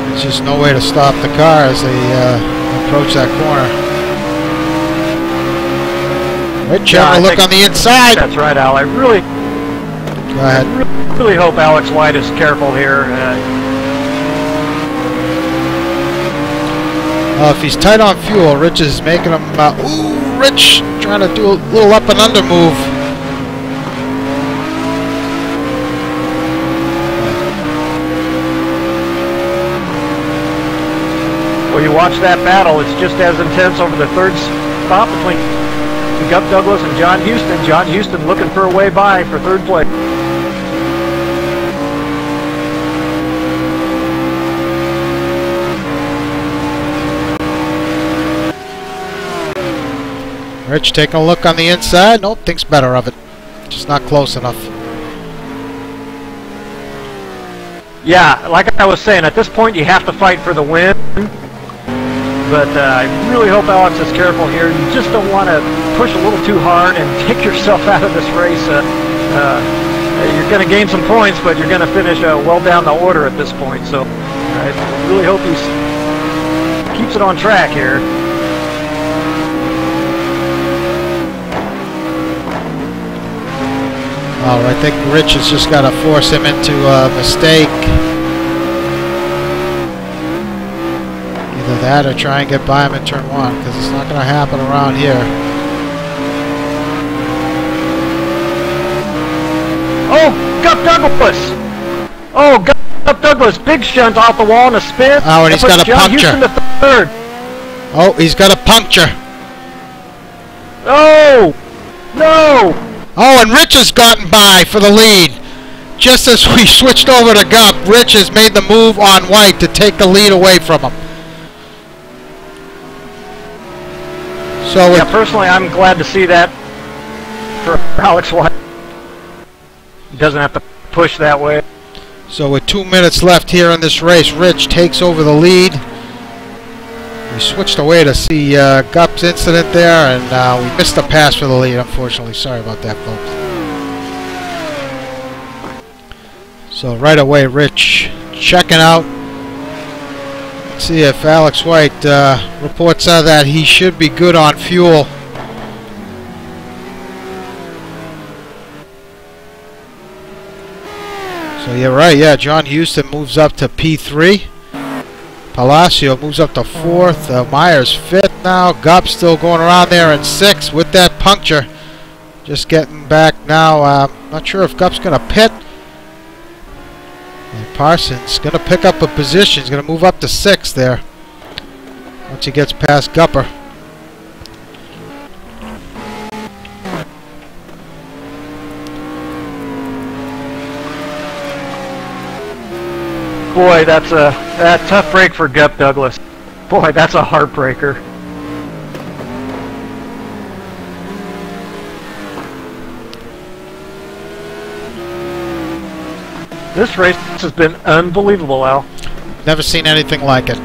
There's just no way to stop the car as they approach that corner. Rich, having a look on the inside. That's right, Al. I really hope Alex White is careful here. If he's tight on fuel, Rich is making him. Ooh, Rich trying to do a little up and under move. Well, you watch that battle, it's just as intense over the 3rd spot between Gup Douglas and John Houston. John Houston looking for a way by for 3rd place. Rich taking a look on the inside. Nope, thinks better of it. Just not close enough. Yeah, like I was saying, at this point you have to fight for the win. But I really hope Alex is careful here. You just don't want to push a little too hard and take yourself out of this race. You're going to gain some points, but you're going to finish well down the order at this point. So I really hope he keeps it on track here. Oh, I think Rich has just got to force him into a mistake. Either that or try and get by him in turn 1, because it's not going to happen around here. Oh, Gup Douglas! Oh, Gup Douglas, big shunt off the wall and a spin. Oh, and he's got a John puncture. Houston to third. Oh, he's got a puncture. Oh, no! Oh, and Rich has gotten by for the lead. Just as we switched over to Gup, Rich has made the move on White to take the lead away from him. So yeah, personally, I'm glad to see that for Alex White. He doesn't have to push that way. So with 2 minutes left here in this race, Rich takes over the lead. We switched away to see Gup's incident there, and we missed the pass for the lead, unfortunately. Sorry about that, folks. So right away, Rich checking out. Let's see if Alex White reports out that he should be good on fuel. So you're right, yeah, John Houston moves up to P3. Palacio moves up to 4th. Myers 5th now. Gup still going around there in 6th with that puncture. Just getting back now. Not sure if Gup's going to pit. And Parsons going to pick up a position. He's going to move up to 6th there once he gets past Gupper. Boy, that's a tough break for Gup Douglas. Boy, that's a heartbreaker. This race has been unbelievable, Al. Never seen anything like it.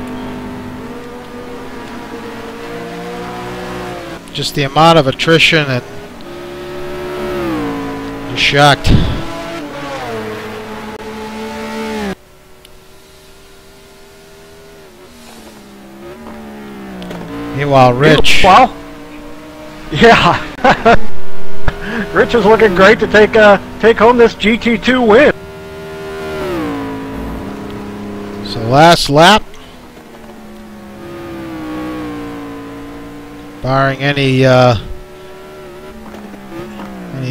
Just the amount of attrition, and you're shocked. Meanwhile, Rich. Well, yeah. Rich is looking great to take home this GT2 win. So last lap, barring any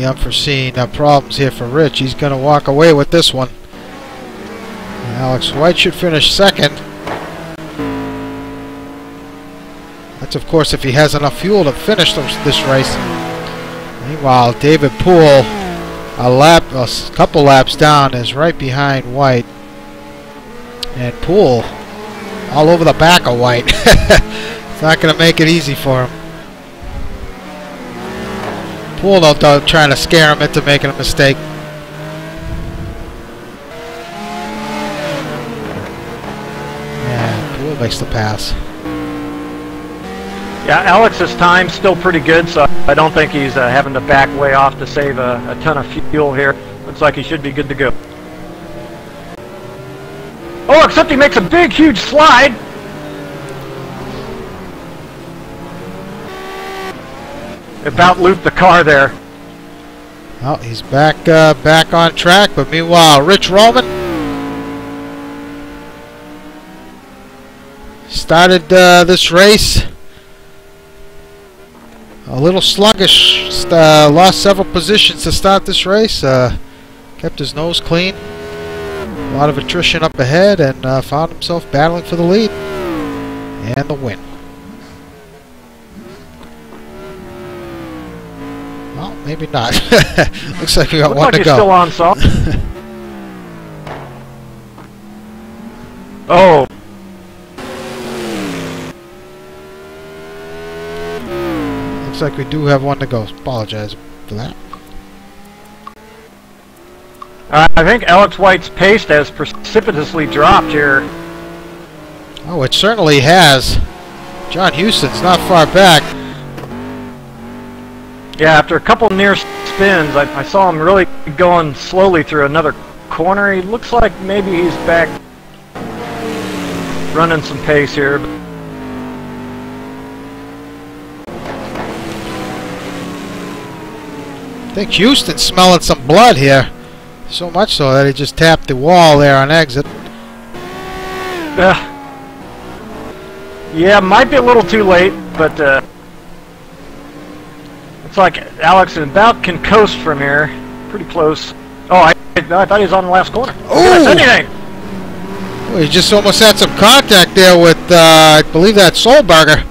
unforeseen problems here for Rich, he's going to walk away with this one. And Alex White should finish 2nd. That's, of course, if he has enough fuel to finish this race. Meanwhile, David Poole, a couple laps down, is right behind White. And Poole, all over the back of White. It's not going to make it easy for him. Poole, no doubt, trying to scare him into making a mistake. Yeah, Poole makes the pass. Yeah, Alex's time's still pretty good, so I don't think he's having to back way off to save a ton of fuel here. Looks like he should be good to go. Oh, except he makes a big, huge slide. About looped the car there. Well, he's back on track, but meanwhile, Rich Hromin started this race a little sluggish. Lost several positions to start this race. Kept his nose clean. A lot of attrition up ahead, and found himself battling for the lead and the win. Well, maybe not. Looks like we got one to go. Still on salt. Oh. looks like we do have one to go. Apologize for that. I think Alex White's pace has precipitously dropped here. Oh, it certainly has. John Houston's not far back. Yeah, after a couple near spins, I saw him really going slowly through another corner. He looks like maybe he's back running some pace here. I think Houston's smelling some blood here. So much so that he just tapped the wall there on exit. Yeah, might be a little too late, but it's like Alex about can coast from here. Pretty close. Oh, I thought he was on the last corner. Oh! Anything. Well, he just almost had some contact there with, I believe that's Solberger.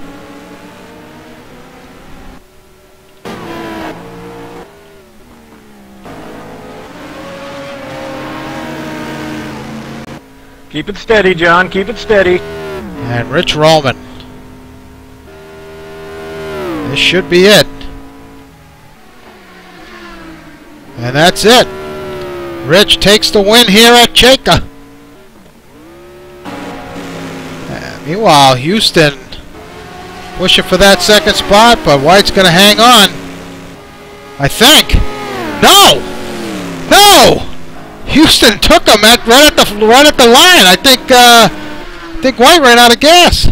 Keep it steady, John. Keep it steady. And Rich Hromin. This should be it. And that's it. Rich takes the win here at Chayka. Meanwhile, Houston pushing for that second spot, but White's going to hang on. I think. No! No! Houston took him right at the line. I think White ran out of gas.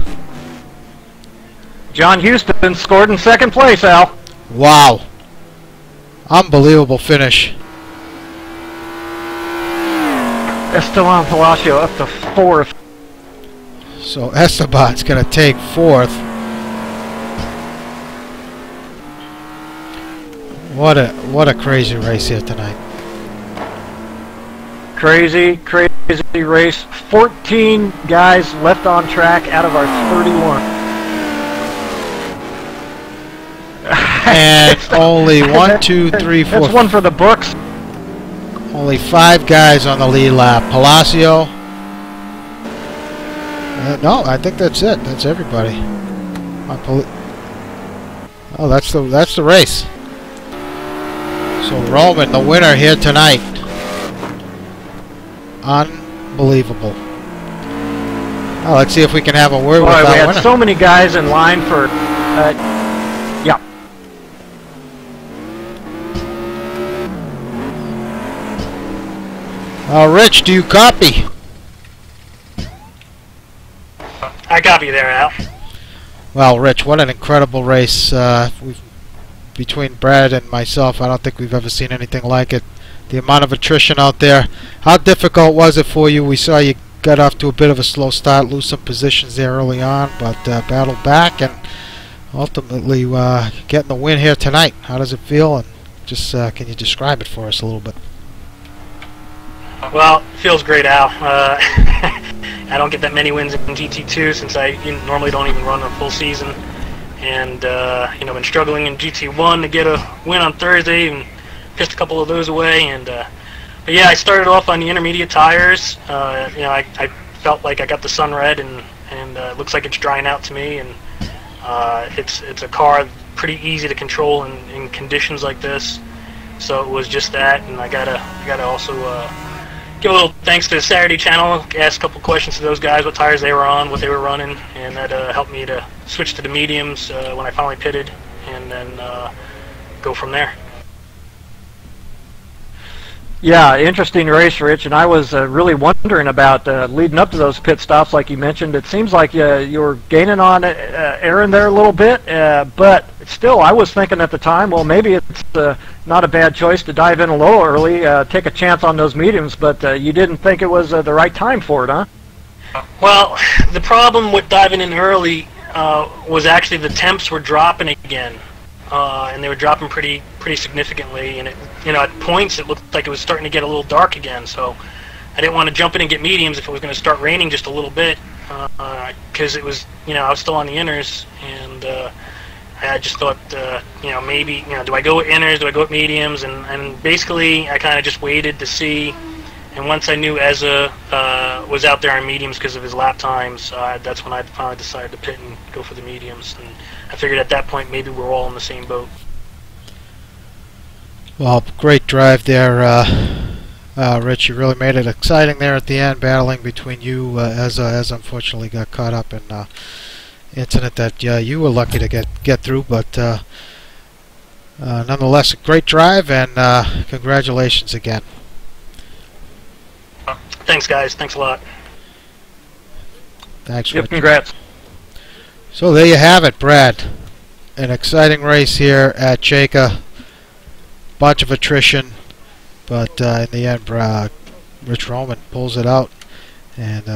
John Houston scored in second place, Al. Wow. Unbelievable finish. Esteban Palacio up to fourth. So Esteban's going to take fourth. What a crazy race here tonight. Crazy race. 14 guys left on track out of our 31. And only 1, 2, 3, 4. That's one for the books. Only 5 guys on the lead lap. Palacio. No, I think that's it. That's everybody. Oh, that's the race. So Hromin, the winner here tonight. Unbelievable. Oh, let's see if we can have a word with that we had winner. so many guys in line for. Yeah. Rich, do you copy? I copy there, Al. Well, Rich, what an incredible race. Between Brad and myself, I don't think we've ever seen anything like it. The amount of attrition out there. How difficult was it for you? We saw you got off to a bit of a slow start, lose some positions there early on, but battled back and ultimately getting the win here tonight. How does it feel? And just can you describe it for us a little bit? Well, it feels great, Al. I don't get that many wins in GT2 since I normally don't even run a full season. And, been struggling in GT1 to get a win on Thursday and pissed a couple of those away. And, but yeah, I started off on the intermediate tires. I felt like I got the sun red and it looks like it's drying out to me. And it's a car pretty easy to control in conditions like this. So it was just that, and I gotta also give a little thanks to the Saturday channel, ask a couple questions to those guys, what tires they were on, what they were running, and that helped me to switch to the mediums when I finally pitted, and then go from there. Yeah, interesting race, Rich, and I was really wondering about leading up to those pit stops like you mentioned. It seems like you were gaining on Aaron there a little bit, but still I was thinking at the time, well, maybe it's not a bad choice to dive in a little early, take a chance on those mediums, but you didn't think it was the right time for it, huh? Well, the problem with diving in early was actually the temps were dropping again. And they were dropping pretty significantly, and at points it looked like it was starting to get a little dark again. So I didn't want to jump in and get mediums if it was going to start raining just a little bit, because it was I was still on the inners, and I just thought maybe do I go with inners, do I go with mediums, and basically I kind of just waited to see, And once I knew Ezra was out there on mediums because of his lap times, that's when I finally decided to pit and go for the mediums. And I figured at that point maybe we're all in the same boat. Well, great drive there, Rich. You really made it exciting there at the end, battling between you. Ezra unfortunately got caught up in incident that you were lucky to get through, but nonetheless, a great drive, and congratulations again. Thanks, guys. Thanks a lot. Thanks, Yep, Rich. congrats. So there you have it, Brad. An exciting race here at Chayka. Bunch of attrition, but in the end, Rich Hromin pulls it out, and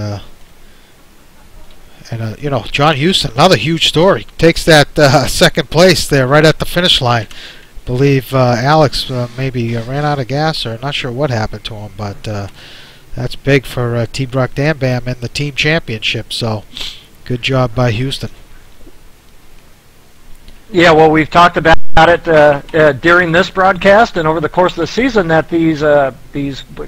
you know, John Houston, another huge story, takes that second place there right at the finish line. Believe Alex maybe ran out of gas, or not sure what happened to him, but that's big for Team Brock Dam Bam in the team championship. So good job by Houston. Yeah, well, we've talked about it during this broadcast and over the course of the season that these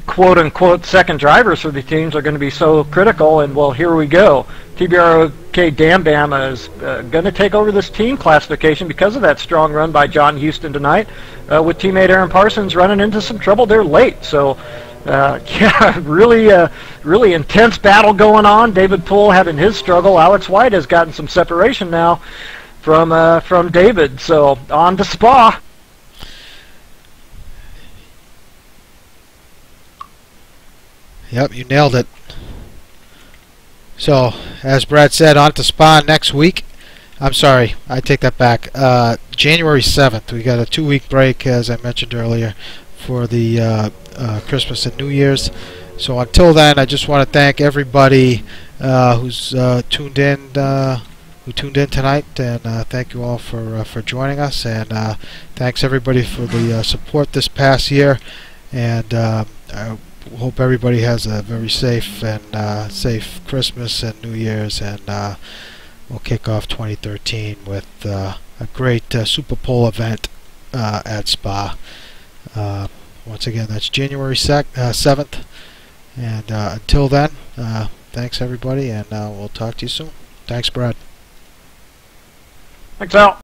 quote-unquote second drivers for the teams are going to be so critical, and well, here we go. TBROK Dam Bam is going to take over this team classification because of that strong run by John Houston tonight, with teammate Aaron Parsons running into some trouble there late. So, yeah, really intense battle going on. David Poole having his struggle. Alex White has gotten some separation now from David. So on to Spa. Yep, you nailed it. So as Brad said, on to Spa next week. I'm sorry, I take that back. January 7th. We got a 2-week break, as I mentioned earlier, for the Christmas and New Year's. So until then, I just want to thank everybody who's tuned in. Who tuned in tonight, and thank you all for joining us, and thanks everybody for the support this past year, and I hope everybody has a very safe safe Christmas and New Year's, and we'll kick off 2013 with a great Super Bowl event at Spa. Once again, that's January 7th, and until then, thanks everybody, and we'll talk to you soon. Thanks, Brad. Thanks, Al.